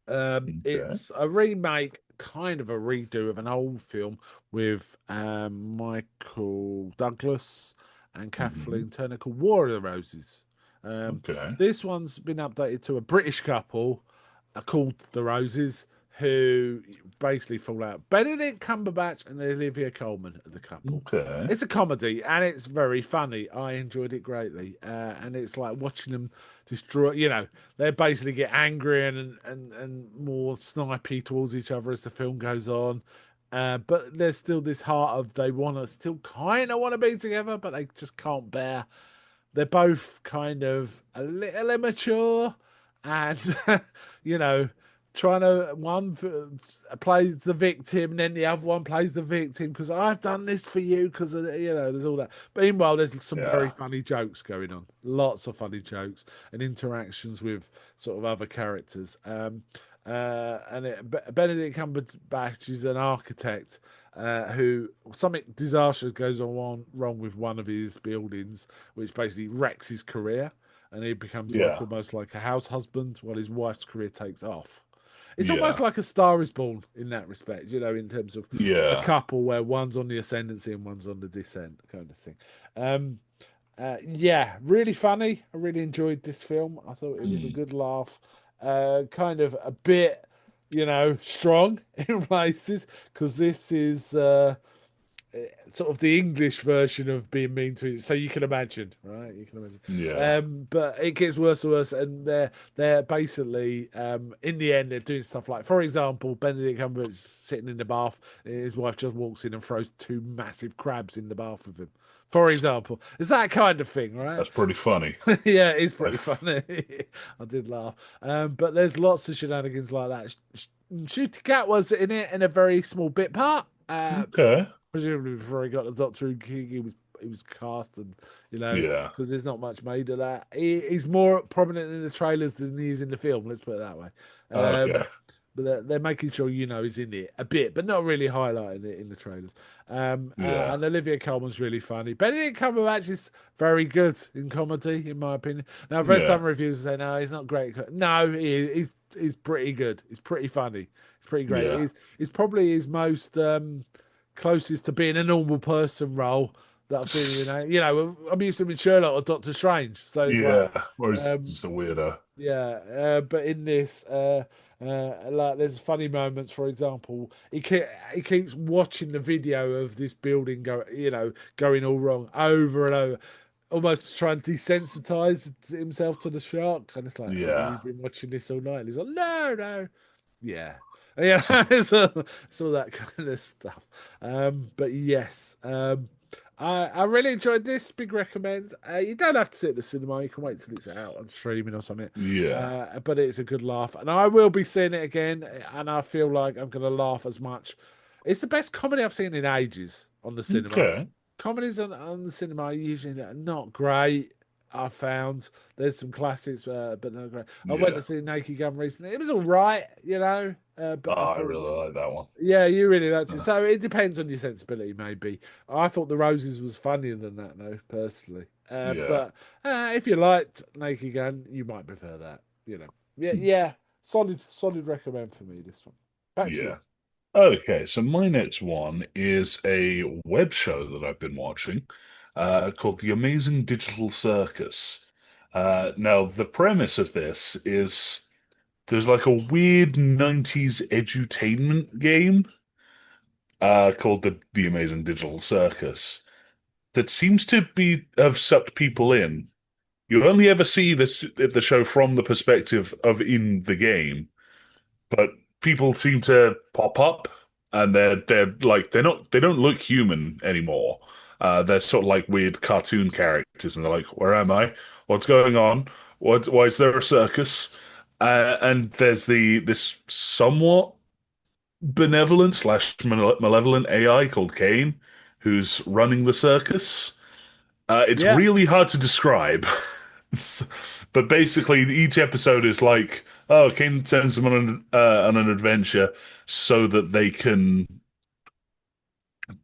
Okay. It's a remake, kind of a redo of an old film with Michael Douglas and Hmm. Kathleen Turner called War of the Roses. Okay. This one's been updated to a British couple called the Roses, who basically fall out. Benedict Cumberbatch and Olivia Colman are the couple. Okay. It's a comedy and it's very funny. I enjoyed it greatly, and it's like watching them destroy. They basically get angry and more snipey towards each other as the film goes on. But there's still this heart of they want to still kind of want to be together, but they just can't bear they're both kind of a little immature, and you know, trying to plays the victim, and then the other one plays the victim because I've done this for you because there's all that. But meanwhile, there's some very Yeah. funny jokes going on, lots of funny jokes and interactions with sort of other characters. Benedict Cumberbatch is an architect who something disastrous goes on wrong with one of his buildings, which basically wrecks his career, and he becomes like Yeah. almost like a house husband while his wife's career takes off. It's almost Yeah. like A Star Is Born in that respect, in terms of a Yeah. couple where one's on the ascendancy and one's on the descent, kind of thing. Yeah, really funny. I really enjoyed this film. I thought it was a Mm. good laugh. Kind of a bit, strong in places because this is sort of the English version of being mean to. So you can imagine, right? You can imagine. Yeah. But it gets worse and worse, and they're basically in the end they're doing stuff like, for example, Benedict Cumberbatch sitting in the bath, and his wife just walks in and throws two massive crabs in the bath with him. For example, it's that kind of thing, right? That's pretty funny. Yeah, it's pretty Like, funny. I did laugh. But there's lots of shenanigans like that. Shooty Cat was in it in a very small bit part. okay. Presumably before he got the Doctor Who gig, he was cast, and Yeah. because there's not much made of that. He's more prominent in the trailers than he is in the film. Let's put it that way. Okay. But they're making sure he's in it a bit, but not really highlighting it in the trailers. Yeah. And Olivia Colman's really funny. Benedict Cumberbatch is very good in comedy, in my opinion. Now, I've read Yeah. some reviews that say, no, he's not great. No, he's pretty good. He's pretty funny. He's pretty great. Yeah. He's probably his most closest to being a normal person role that I've seen. I'm used to him in Sherlock or Doctor Strange. So it's Yeah. like, Or he's um, just a weirdo. yeah, but in this, like there's funny moments. For example, he keeps watching the video of this building going all wrong over and over, almost to try and desensitize himself to the shock. And it's like, Yeah. you've been watching this all night. And he's like, no, no, yeah. Yeah, it's all that kind of stuff. But yes, I really enjoyed this. Big recommend. You don't have to sit at the cinema. You can wait till it's out on streaming or something. Yeah. But it's a good laugh, and I will be seeing it again. And I feel like I'm going to laugh as much. It's the best comedy I've seen in ages on the cinema. Okay. Comedies on the cinema are usually not great. I found there's some classics, but not great. I went Yeah. to see Naked Gun recently. It was all right, but Oh, I I thought, really like that one. yeah, you really liked it. So it depends on your sensibility, maybe. I thought The Roses was funnier than that, though, personally. Yeah. But if you liked Naked Gun, you might prefer that. Yeah. Solid recommend for me. This one. Back to you. Yeah. Okay, so my next one is a web show that I've been watching called The Amazing Digital Circus. Now, the premise of this is there's like a weird 90s edutainment game called the Amazing Digital Circus that seems to have sucked people in. You only ever see the show from the perspective of in the game, but people seem to pop up and they don't look human anymore. They're sort of like weird cartoon characters, and they're like, "Where am I? What's going on? Why is there a circus?" And there's this somewhat benevolent slash malevolent AI called Kane, who's running the circus. It's Yeah. really hard to describe. But basically, each episode is like, oh, Kane sends them on an adventure so that they can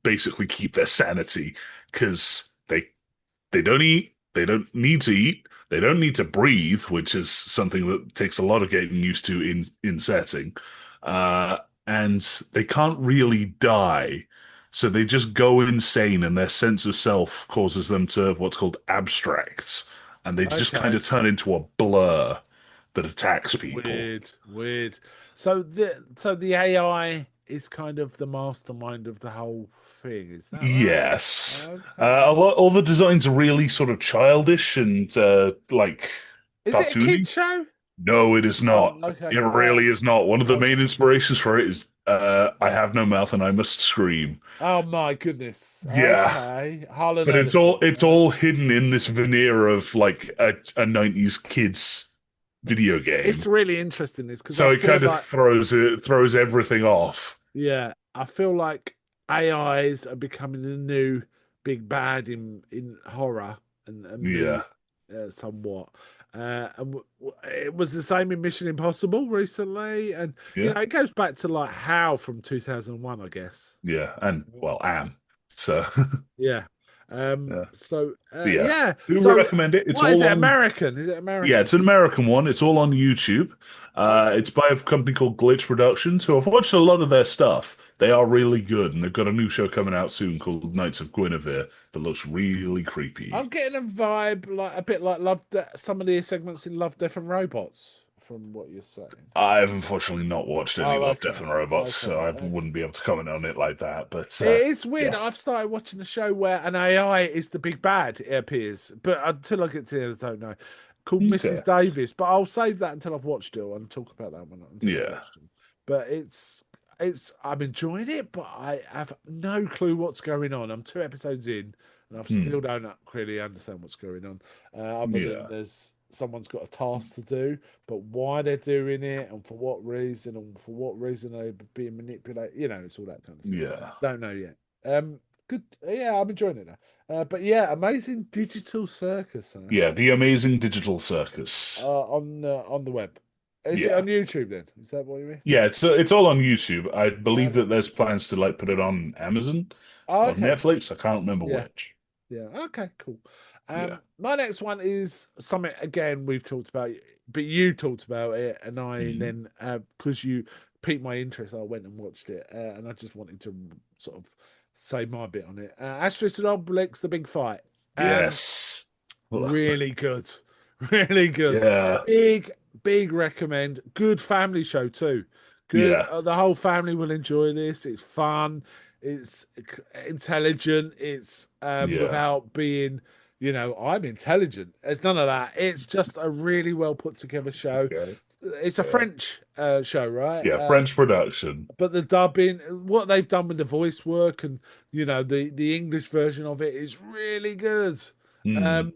basically keep their sanity because they don't eat, they don't need to eat, they don't need to breathe, which is something that takes a lot of getting used to in setting, and they can't really die. So they just go insane, and their sense of self causes them to what's called abstract, and they just kind Okay. of turn into a blur that attacks people. Weird. So the AI is kind of the mastermind of the whole thing. Is that right? Yes. Okay. All the designs are really sort of childish and like Is it a cartoony. kid show? No, it is Oh, not. okay. It All right. really is not. One of the main Okay. inspirations for it is I have no mouth and I must scream. Oh my goodness. Yeah. Okay. Harlan But Ellison. it's all hidden in this veneer of like a 90s kids video It's game. really interesting this because I So it feel kind of like throws everything off. yeah, I feel like AIs are becoming the new big bad in horror and Yeah. movie, somewhat. It was the same in Mission Impossible recently, and Yeah. it goes back to like HAL from 2001, I guess. Yeah. And well, Am. So Yeah. yeah. So But yeah. yeah. Do So recommend it. It's what is all it? on American? Is it Yeah, American? it's an American one. It's all on YouTube. Okay. It's by a company called Glitch Productions, who I've watched a lot of their stuff. They are really good, and they've got a new show coming out soon called Knights of Guinevere that looks really creepy. I'm getting a vibe like a bit like some of the segments in Love, Death and Robots from what you're saying. I've unfortunately not watched any Oh, Love, okay, Death, and Robots, so okay, I okay. wouldn't be able to comment on it like that. But It's weird. yeah, I've started watching a show where an AI is the big bad. It appears, but until I get to the others, I don't know. Called Mrs. okay, Davis, but I'll save that until I've watched it and talk about that one until I've yeah, watched it. But I'm enjoying it, but I have no clue what's going on. I'm 2 episodes in, and I hmm, still don't really understand what's going on. Other than yeah, someone's got a task to do, but why they're doing it and for what reason they're being manipulated. It's all that kind of stuff. yeah, Don't know yet. Good. Yeah, I'm enjoying it now. But yeah, amazing Digital Circus, huh? yeah. The Amazing Digital Circus. On the web. Is it Yeah. on YouTube then? Is that what you mean? Yeah, it's all on YouTube. I believe Okay. that there's plans to like put it on Amazon Oh, or okay. Netflix. I can't remember Yeah. which. Yeah. Okay. Cool. Yeah. My next one is something again we've talked about, but you talked about it, and I Mm. then because you piqued my interest, I went and watched it, and I just wanted to sort of say my bit on it. Asterix and Obelix, the big fight. Um, Yes. Really good, really good. Yeah. Big, big recommend. Good family show too. Good. Yeah. The whole family will enjoy this. It's fun. It's intelligent. It's Yeah. without being, I'm intelligent. It's none of that. It's just a really well put together show. Okay. It's a Yeah. French show, right? Yeah. French production. But the dubbing, what they've done with the voice work and the English version of it is really good. Mm.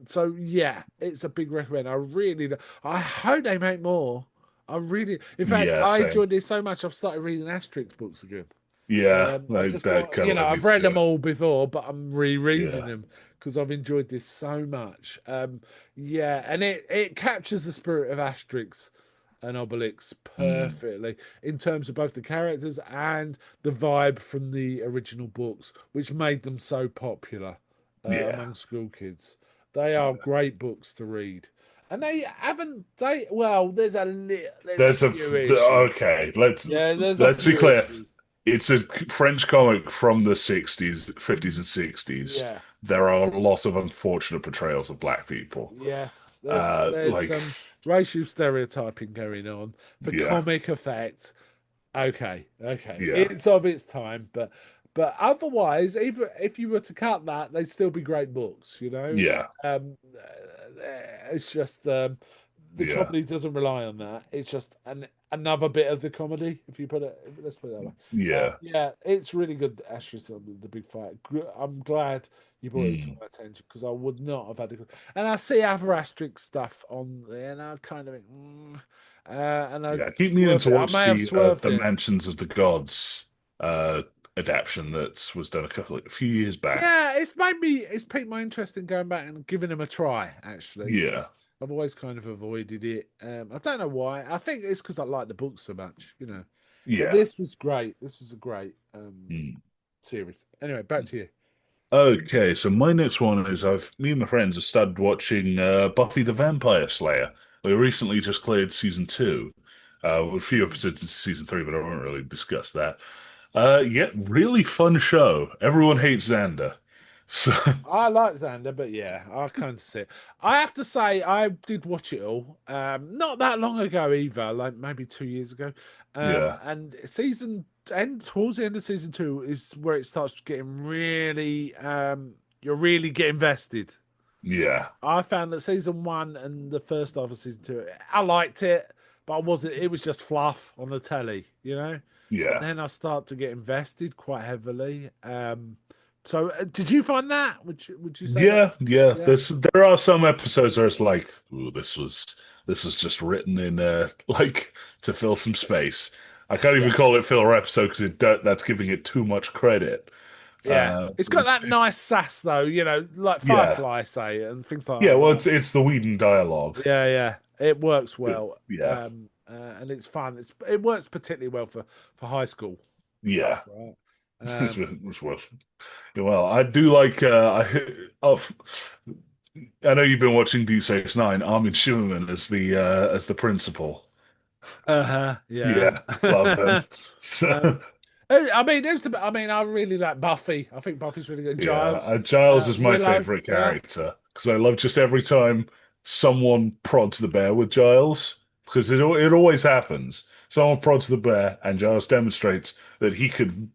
So yeah, it's a big recommend. I hope they make more. In fact, Yeah. I Same. enjoyed this so much. I've started reading Asterix books again. Yeah. I Like just that got, kind of led me I've to read do them it. all before, but I'm rereading Yeah. them because I've enjoyed this so much. Yeah, and it captures the spirit of Asterix and Obelix Mm. perfectly in terms of both the characters and the vibe from the original books, which made them so popular Yeah. among school kids. They are great books to read. And well, there's a There's a few issues. okay. Yeah, there's a Let's be few clear. issues. It's a French comic from the 60s, 50s, and 60s. Yeah. There are a lot of unfortunate portrayals of black people. Yes, there's Like, some racial stereotyping going on for yeah, comic effect. Okay, okay, yeah, it's of its time, but otherwise, even if you were to cut that, they'd still be great books. yeah, It's just the yeah, comedy doesn't rely on that. It's just another bit of the comedy. If you put it, let's put it that way. yeah. Yeah, it's really good. Asterisk on the big fight. I'm glad you brought it to Mm, my attention because I would not have had it. And I see other Asterix stuff on there, and I kind of think, and I yeah. Keep meaning swerved to it. I watch may have swerved the it. Mansions of the Gods uh adaptation that was done a few years back. Yeah, it's piqued my interest in going back and giving them a try. Actually, Yeah, I've always kind of avoided it. I don't know why. I think it's because I like the book so much, But yeah. this was great. This was a great Mm. series. Anyway, back to you. Okay, so my next one is me and my friends have started watching Buffy the Vampire Slayer. We recently just cleared season two. A few episodes into season three, but I won't really discuss that. Yeah, really fun show. Everyone hates Xander. So I like Xander, but yeah, I can't see it. I have to say, I did watch it all. Not that long ago either, like maybe 2 years ago. yeah, And towards the end of season two is where it starts getting really, you really get invested. yeah, I found that season one and the first half of season two, I liked it, but I wasn't. It was just fluff on the telly, you know. But Yeah. then I start to get invested quite heavily. So did you find that? Would you say Yeah, that's yeah. yeah There are some episodes where it's like, ooh, this was just written in like to fill some space. I can't even yeah call it filler episode because that's giving it too much credit. yeah? It's got that It's nice sass though, you know, like yeah, Firefly say and things like yeah. that, Well, right? it's the Whedon dialogue. Yeah. It works well. Yeah, And it's fun. It works particularly well for high school yeah. stuff, right? It's worth. Well, I do like. I know you've been watching D69. Armin Schumann as the principal. Yeah. Yeah, love him. So, um, I mean, I really like Buffy. I think Buffy's really good. yeah, Giles, Giles is my Willow, favorite yeah, character because I love just every time someone prods the bear with Giles because it always happens. Someone prods the bear and Giles demonstrates that he could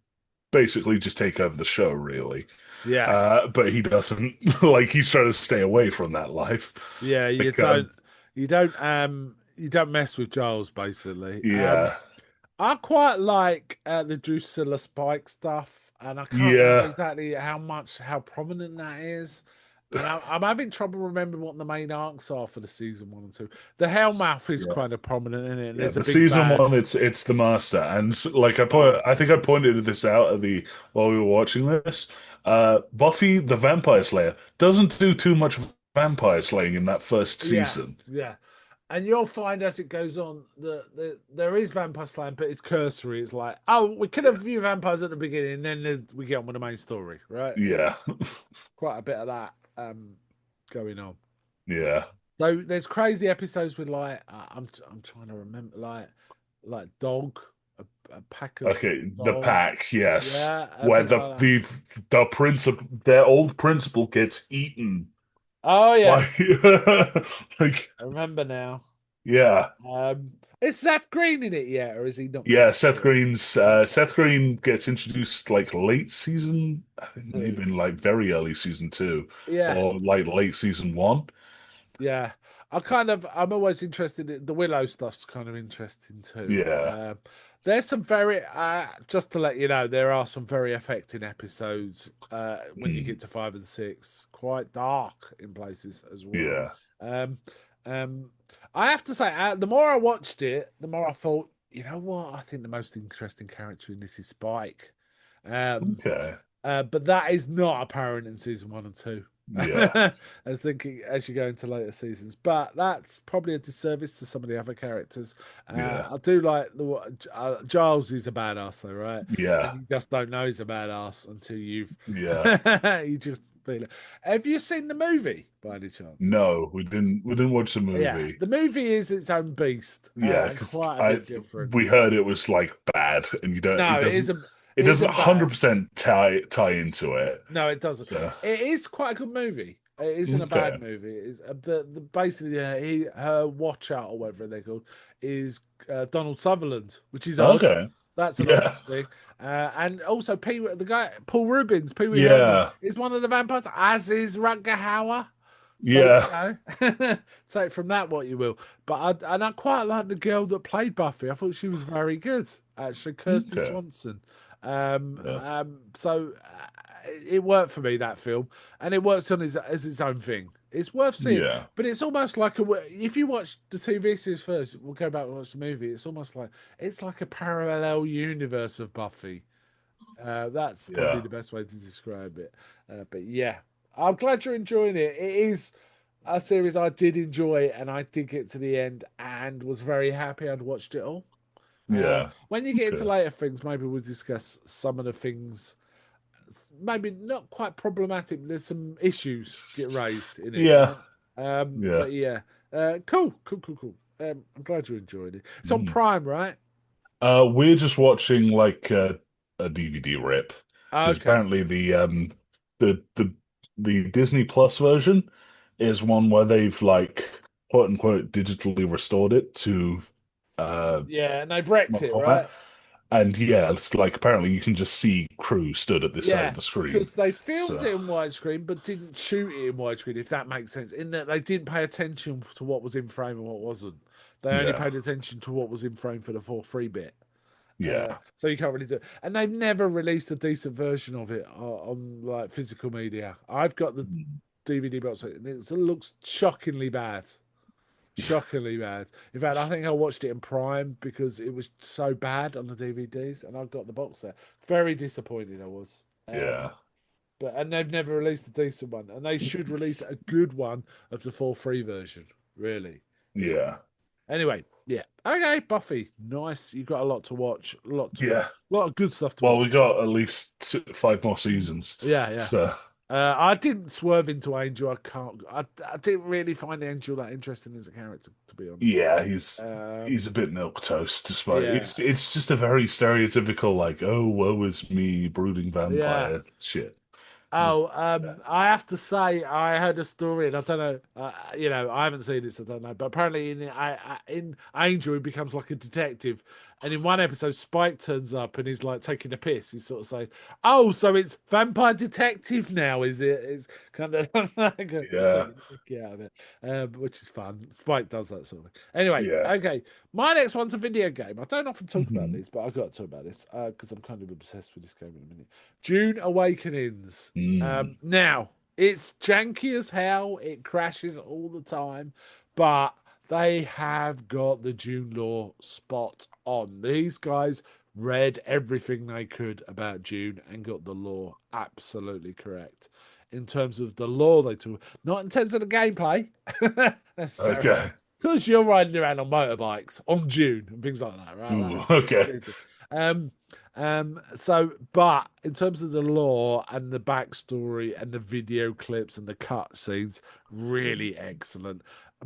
basically just take over the show, really. yeah, But he doesn't. Like he's trying to stay away from that life. yeah. Like, You don't mess with Giles, basically. yeah, I quite like the Drusilla Spike stuff, and I can't remember yeah, exactly how prominent that is. And I'm having trouble remembering what the main arcs are for the season 1 and 2. The Hellmouth is yeah. kind of prominent in it, and Yeah, there's a the big season bad one, it's the master, and like I master. think I pointed this out at the while we were watching this. Buffy the Vampire Slayer doesn't do too much vampire slaying in that first Yeah, season. yeah. And you'll find as it goes on there is vampire slaying, but it's cursory. It's like, oh, we kill a Yeah, few vampires at the beginning, and then we get on with the main story, right? yeah, Quite a bit of that going on. yeah. So there's crazy episodes with like I'm trying to remember like dog a pack of Okay, the dog, pack, yes, yeah, where things like that. the principal, their old principal gets eaten. Oh yeah, Why? Like, I remember now. yeah. Is Seth Green in it yet, or is he not Yeah, connected to it? Seth Green gets introduced like late season, I think maybe Two. in like very early season two Yeah, or like late season one. yeah. I'm always interested in the Willow stuff's kind of interesting too. Yeah. There's some very just to let you know, there are some very affecting episodes when you Mm, get to 5 and 6, quite dark in places as well. yeah. Um, um, I have to say, the more I watched it, the more I thought, you know what? I think the most interesting character in this is Spike. Um, Okay. but that is not apparent in season 1 and 2. Yeah. I was thinking as you go into later seasons, but that's probably a disservice to some of the other characters. Yeah. I do like Giles is a badass though, right? And Yeah. you just don't know he's a badass until you've Yeah. you just feel it. Have you seen the movie by any chance? No, we didn't watch the Yeah, movie. the movie is its own beast Yeah, and because quite a I bit different. we heard it was like bad and you don't No, it isn't. it It doesn't isn't bad. 100% tie into it. No, it doesn't. So, It is quite a good movie. It isn't a okay. bad movie. It's the basically her watch out or whatever they're called is Donald Sutherland, which is odd. Okay. That's an odd Yeah. thing. And also the guy Paul Rubens, Pee Wee Herman, Yeah. is one of the vampires, as is Rutger Hauer. So Yeah. take from that what you will. But I quite like the girl that played Buffy. I thought she was very good, actually, Kirsty Okay. Swanson. Yeah. So it worked for me, that film, and it works on as its own thing. It's worth seeing, Yeah. but it's almost like if you watch the TV series first, we'll go back and watch the movie. It's almost like it's like a parallel universe of Buffy. That's probably Yeah. the best way to describe it. But yeah, I'm glad you're enjoying it. It is a series I did enjoy, and I did get to the end and was very happy I'd watched it all. Yeah. When you get into Okay. later things, maybe we'll discuss some of the things. Maybe not quite problematic. There's some issues get raised in it, Yeah. right? Yeah. But yeah, cool. I'm glad you enjoyed it. It's on Mm. Prime, right? We're just watching like a DVD rip because Okay. apparently the the the Disney Plus version is one where they've like quote unquote digitally restored it to Yeah, and they've wrecked one it, right? format. And yeah, it's like apparently you can just see crew stood at this side of Yeah, the screen. because they filmed So it in widescreen, but didn't shoot it in widescreen, if that makes sense. In that they didn't pay attention to what was in frame and what wasn't. They only Yeah. paid attention to what was in frame for the 4:3 bit. Yeah. So you can't really do it. And they've never released a decent version of it on like physical media. I've got the Mm. DVD box, and it looks shockingly bad. Shockingly bad. In fact, I think I watched it in Prime because it was so bad on the DVDs, and I've got the box set. Very disappointed I was. Yeah. And they've never released a decent one, and they should release a good one of the 4:3 version. Really. Yeah. Anyway, yeah. Okay, Buffy. Nice. You've got a lot to watch. Yeah. A lot of good stuff to Well, watch. we got at least 5 more seasons. Yeah, yeah. So I didn't swerve into Angel. I didn't really find Angel that interesting as a character, to be honest. yeah, he's a bit milk toast. Despite Yeah, it's just a very stereotypical like, oh, woe is me, brooding yeah. vampire shit. Oh, Yeah. I have to say, I heard a story, and I don't know, I haven't seen it, so I don't know. But apparently, in Angel, he becomes like a detective, and in one episode, Spike turns up and he's like taking a piss. He's sort of saying, "Oh, so it's vampire detective now, is it?" It's kind of like taking Yeah. the mickey out of it, which is fun. Spike does that sort of thing. Anyway, Yeah. okay, my next one's a video game. I don't often talk about Mhm. these, but I've got to talk about this because I'm kind of obsessed with this game in a minute. Dune Awakenings. Mm. Now, it's janky as hell. It crashes all the time, but they have got the Dune lore spot on. These guys read everything they could about Dune and got the lore absolutely correct. In terms of the lore they took, not in terms of the gameplay necessarily. Okay. Because you're riding around on motorbikes on Dune and things like that, right? Ooh, That's okay. stupid. Um, but in terms of the lore and the backstory and the video clips and the cut scenes, really excellent.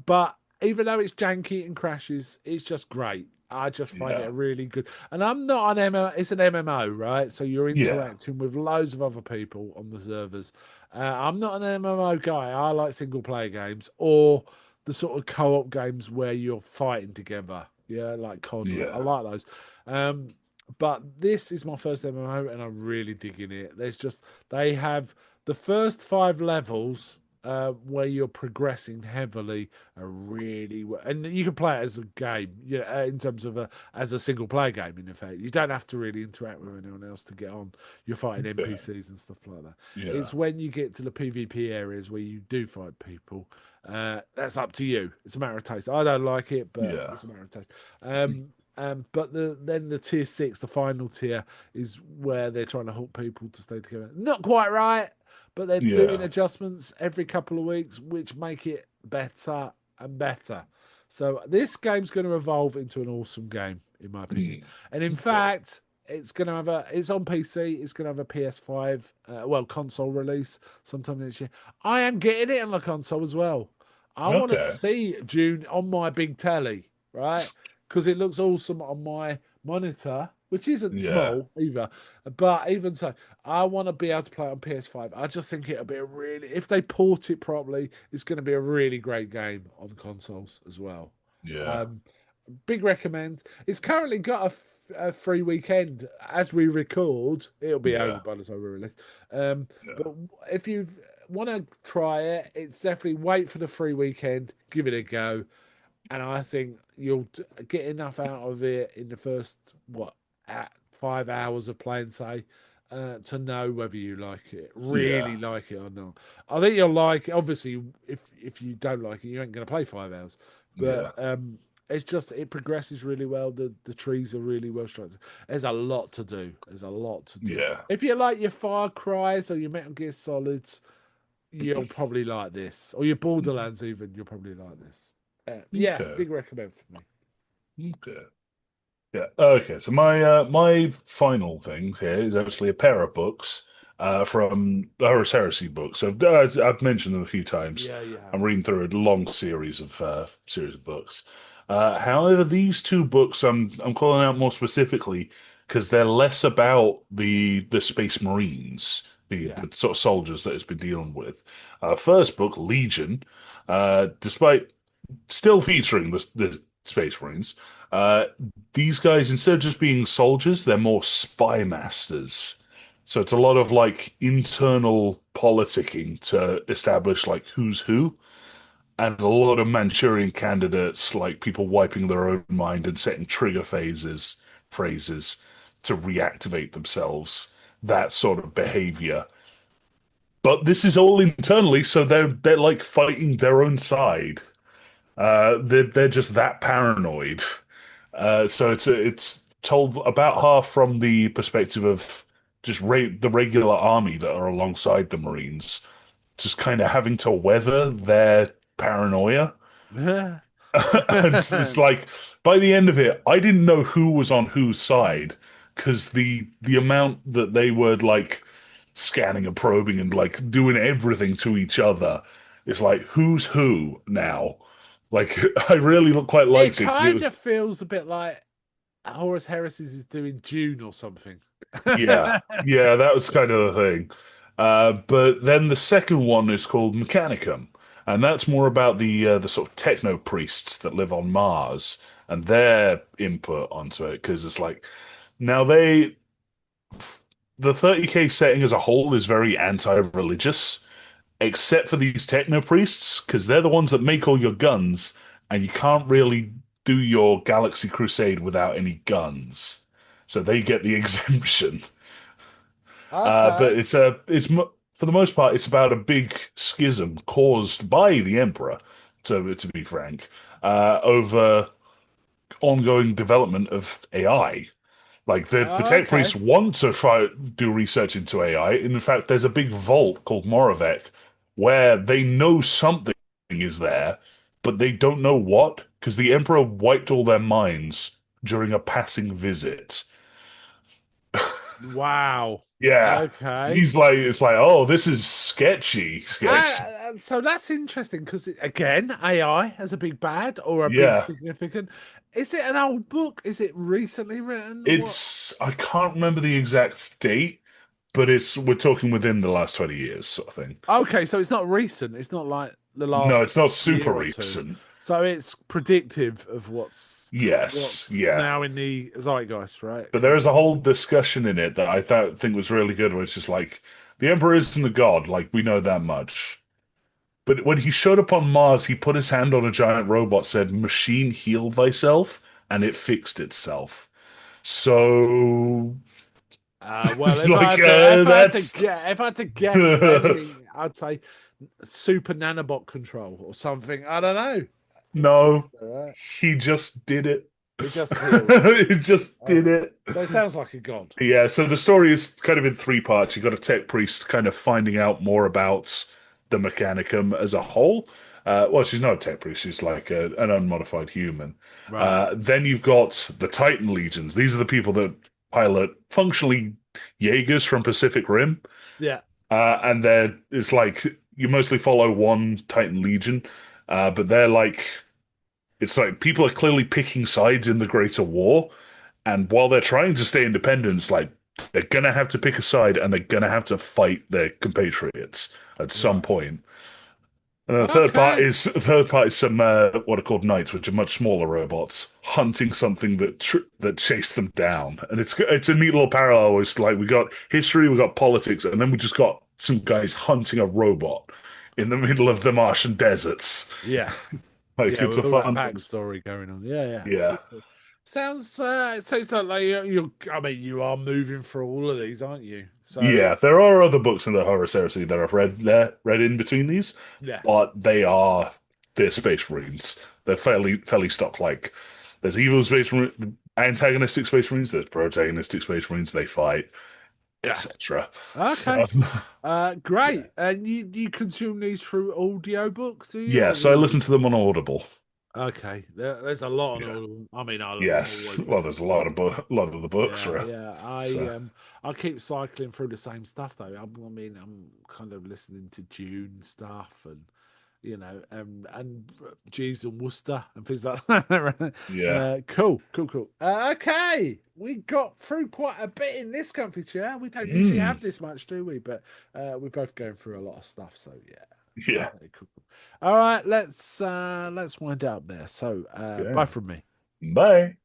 But even though it's janky and crashes, it's just great. I just find it Yeah. really good. And I'm not an MMO, it's an MMO, right? So you're Yeah. interacting with loads of other people on the servers. I'm not an MMO guy. I like single player games or the sort of co-op games where you're fighting together. Yeah, like COD. I Yeah. like those. Um, but this is my first MMO, and I'm really digging it. They have the first 5 levels where you're progressing heavily are and you can play it as a game, in terms of as a single player game. In effect, you don't have to really interact with anyone else to get on. You're fighting Okay. NPCs and stuff like that. Yeah. It's when you get to the PvP areas where you do fight people. That's up to you. It's a matter of taste. I don't like it, but Yeah. it's a matter of taste. But then the tier 6, the final tier, is where they're trying to hook people to stay together. Not quite right, but they're doing Yeah. adjustments every couple of weeks, which make it better and better. So this game's going to evolve into an awesome game, in my opinion. Mm. And in fact, it's on PC. It's going to have a PS5, console release sometime this year. I am getting it on the console as well. I want to Okay. see June on my big telly, right? Because it looks awesome on my monitor, which isn't Yeah. small either. But even so, I want to be able to play it on PS5. I just think it'll be if they port it properly, it's going to be a really great game on consoles as well. Yeah. Um, Big recommend. It's currently got a free weekend as we record. It'll be over Yeah. by the time we release. Yeah. But if you want to try it, it's definitely wait for the free weekend, give it a go, and I think you'll get enough out of it in the first 5 hours of playing, say, to know whether you like it, really Yeah. like it or not. I think you'll like it. Obviously, if you don't like it, you ain't going to play 5 hours. But Yeah. it's just it progresses really well. The trees are really well structured. There's a lot to do. There's a lot to do. Yeah. If you like your Far Cries or your Metal Gear Solids, you'll probably like this. Or your Borderlands even, you'll probably like this. Yeah, Okay. big recommend for me. Okay. Yeah. Okay. So my final thing here is actually a pair of books from the Horus Heresy books. I've mentioned them a few times. Yeah, you I'm have. reading through a long series of books. However, these two books I'm calling out more specifically because they're less about the Space Marines, Yeah, the sort of soldiers that it's been dealing with. First book, Legion, despite still featuring the Space Marines. Uh, these guys, instead of just being soldiers, they're more spy masters. So it's a lot of like internal politicking to establish like who's who. and a lot of Manchurian candidates, like people wiping their own mind and setting trigger phrases to reactivate themselves, that sort of behavior. But this is all internally, so they're like fighting their own side. They're just that paranoid. So it's told about half from the perspective of just the regular army that are alongside the Marines, just kind of having to weather their paranoia. And it's like by the end of it, I didn't know who was on whose side because the amount that they were like scanning and probing and like doing everything to each other, it's like who's who now. Like I really quite It liked it because it kind was of feels a bit like Horus Heresy is doing Dune or something. yeah, that was kind of the thing. But then the second one is called Mechanicum, and that's more about the sort of techno priests that live on Mars and their input onto it. Because it's like now the 30K setting as a whole is very anti-religious, except for these techno priests, because they're the ones that make all your guns, and you can't really do your Galaxy Crusade without any guns. So they get the exemption. But Okay. for the most part, it's about a big schism caused by the Emperor, to be frank, over ongoing development of AI. Like the tech priests Okay. want to do research into AI. In fact, there's a big vault called Moravec where they know something is there, but they don't know what because the Emperor wiped all their minds during a passing visit. Wow. Yeah. Okay. He's like, it's like, oh, this is sketchy. So that's interesting because again, AI as a big bad or a big Yeah. significant. Is it an old book? Is it recently written? What? I can't remember the exact date, but we're talking within the last 20 years sort of thing. Okay, so it's not recent. It's not like the No, last it's not year super or two. recent. So it's predictive of Yes, what's yeah. now in the zeitgeist, right? But there Kind is of a thing. whole discussion in it that think was really good, where it's just like the Emperor isn't a god, like we know that much. But when he showed up on Mars, he put his hand on a giant robot, said, "Machine, heal thyself," and it fixed itself. So Well, it's like that's if I had to guess of anything, I'd say super nanobot control or something. I don't know. It's no, right. he just did it. It just healed. It just did Okay. it. So it sounds like a god. Yeah, so the story is kind of in three parts. You've got a tech priest kind of finding out more about the Mechanicum as a whole. Well, she's not a tech priest, she's like an unmodified human. Right. Then you've got the Titan Legions. These are the people that pilot functionally Jaegers from Pacific Rim. Yeah. And it's like you mostly follow one Titan Legion, but it's like people are clearly picking sides in the Greater War. And while they're trying to stay independent, it's like they're gonna have to pick a side and they're gonna have to fight their compatriots at some Right. point. And the Okay. third part is some what are called knights, which are much smaller robots hunting something that chased them down. And it's a neat little parallel. It's like we got history, we got politics, and then we just got some guys hunting a robot in the middle of the Martian deserts. Yeah. Like Yeah, it's a with all that fun thing. backstory going on. Yeah, yeah. Yeah. Cool, cool. Sounds it sounds like I mean, you are moving through all of these, aren't you? So Yeah, there are other books in the Horus Heresy that I've read in between these, yeah. but they're Space Marines. They're fairly stock like. There's evil Space Marine, antagonistic Space Marines. There's protagonistic Space Marines. They fight, Yeah. etc. Okay. So yeah, Great. And you consume these through audio books, do you? yeah. Or So I reading? listen to them on Audible. Okay. There's a lot on Yeah. all of them. I mean, I'm Yes. always Well, listening there's a to lot of audio. a lot of the books, Yeah, right? yeah. So I keep cycling through the same stuff though. I mean, I'm kind of listening to Dune stuff and and Jeeves and Worcester and things like that. yeah. Cool, cool, cool. Okay, we got through quite a bit in this comfy chair. We don't usually Mm, have this much, do we? But we're both going through a lot of stuff, so yeah. yeah. Okay, cool. All right, let's wind up there. So bye Okay. from me. Bye.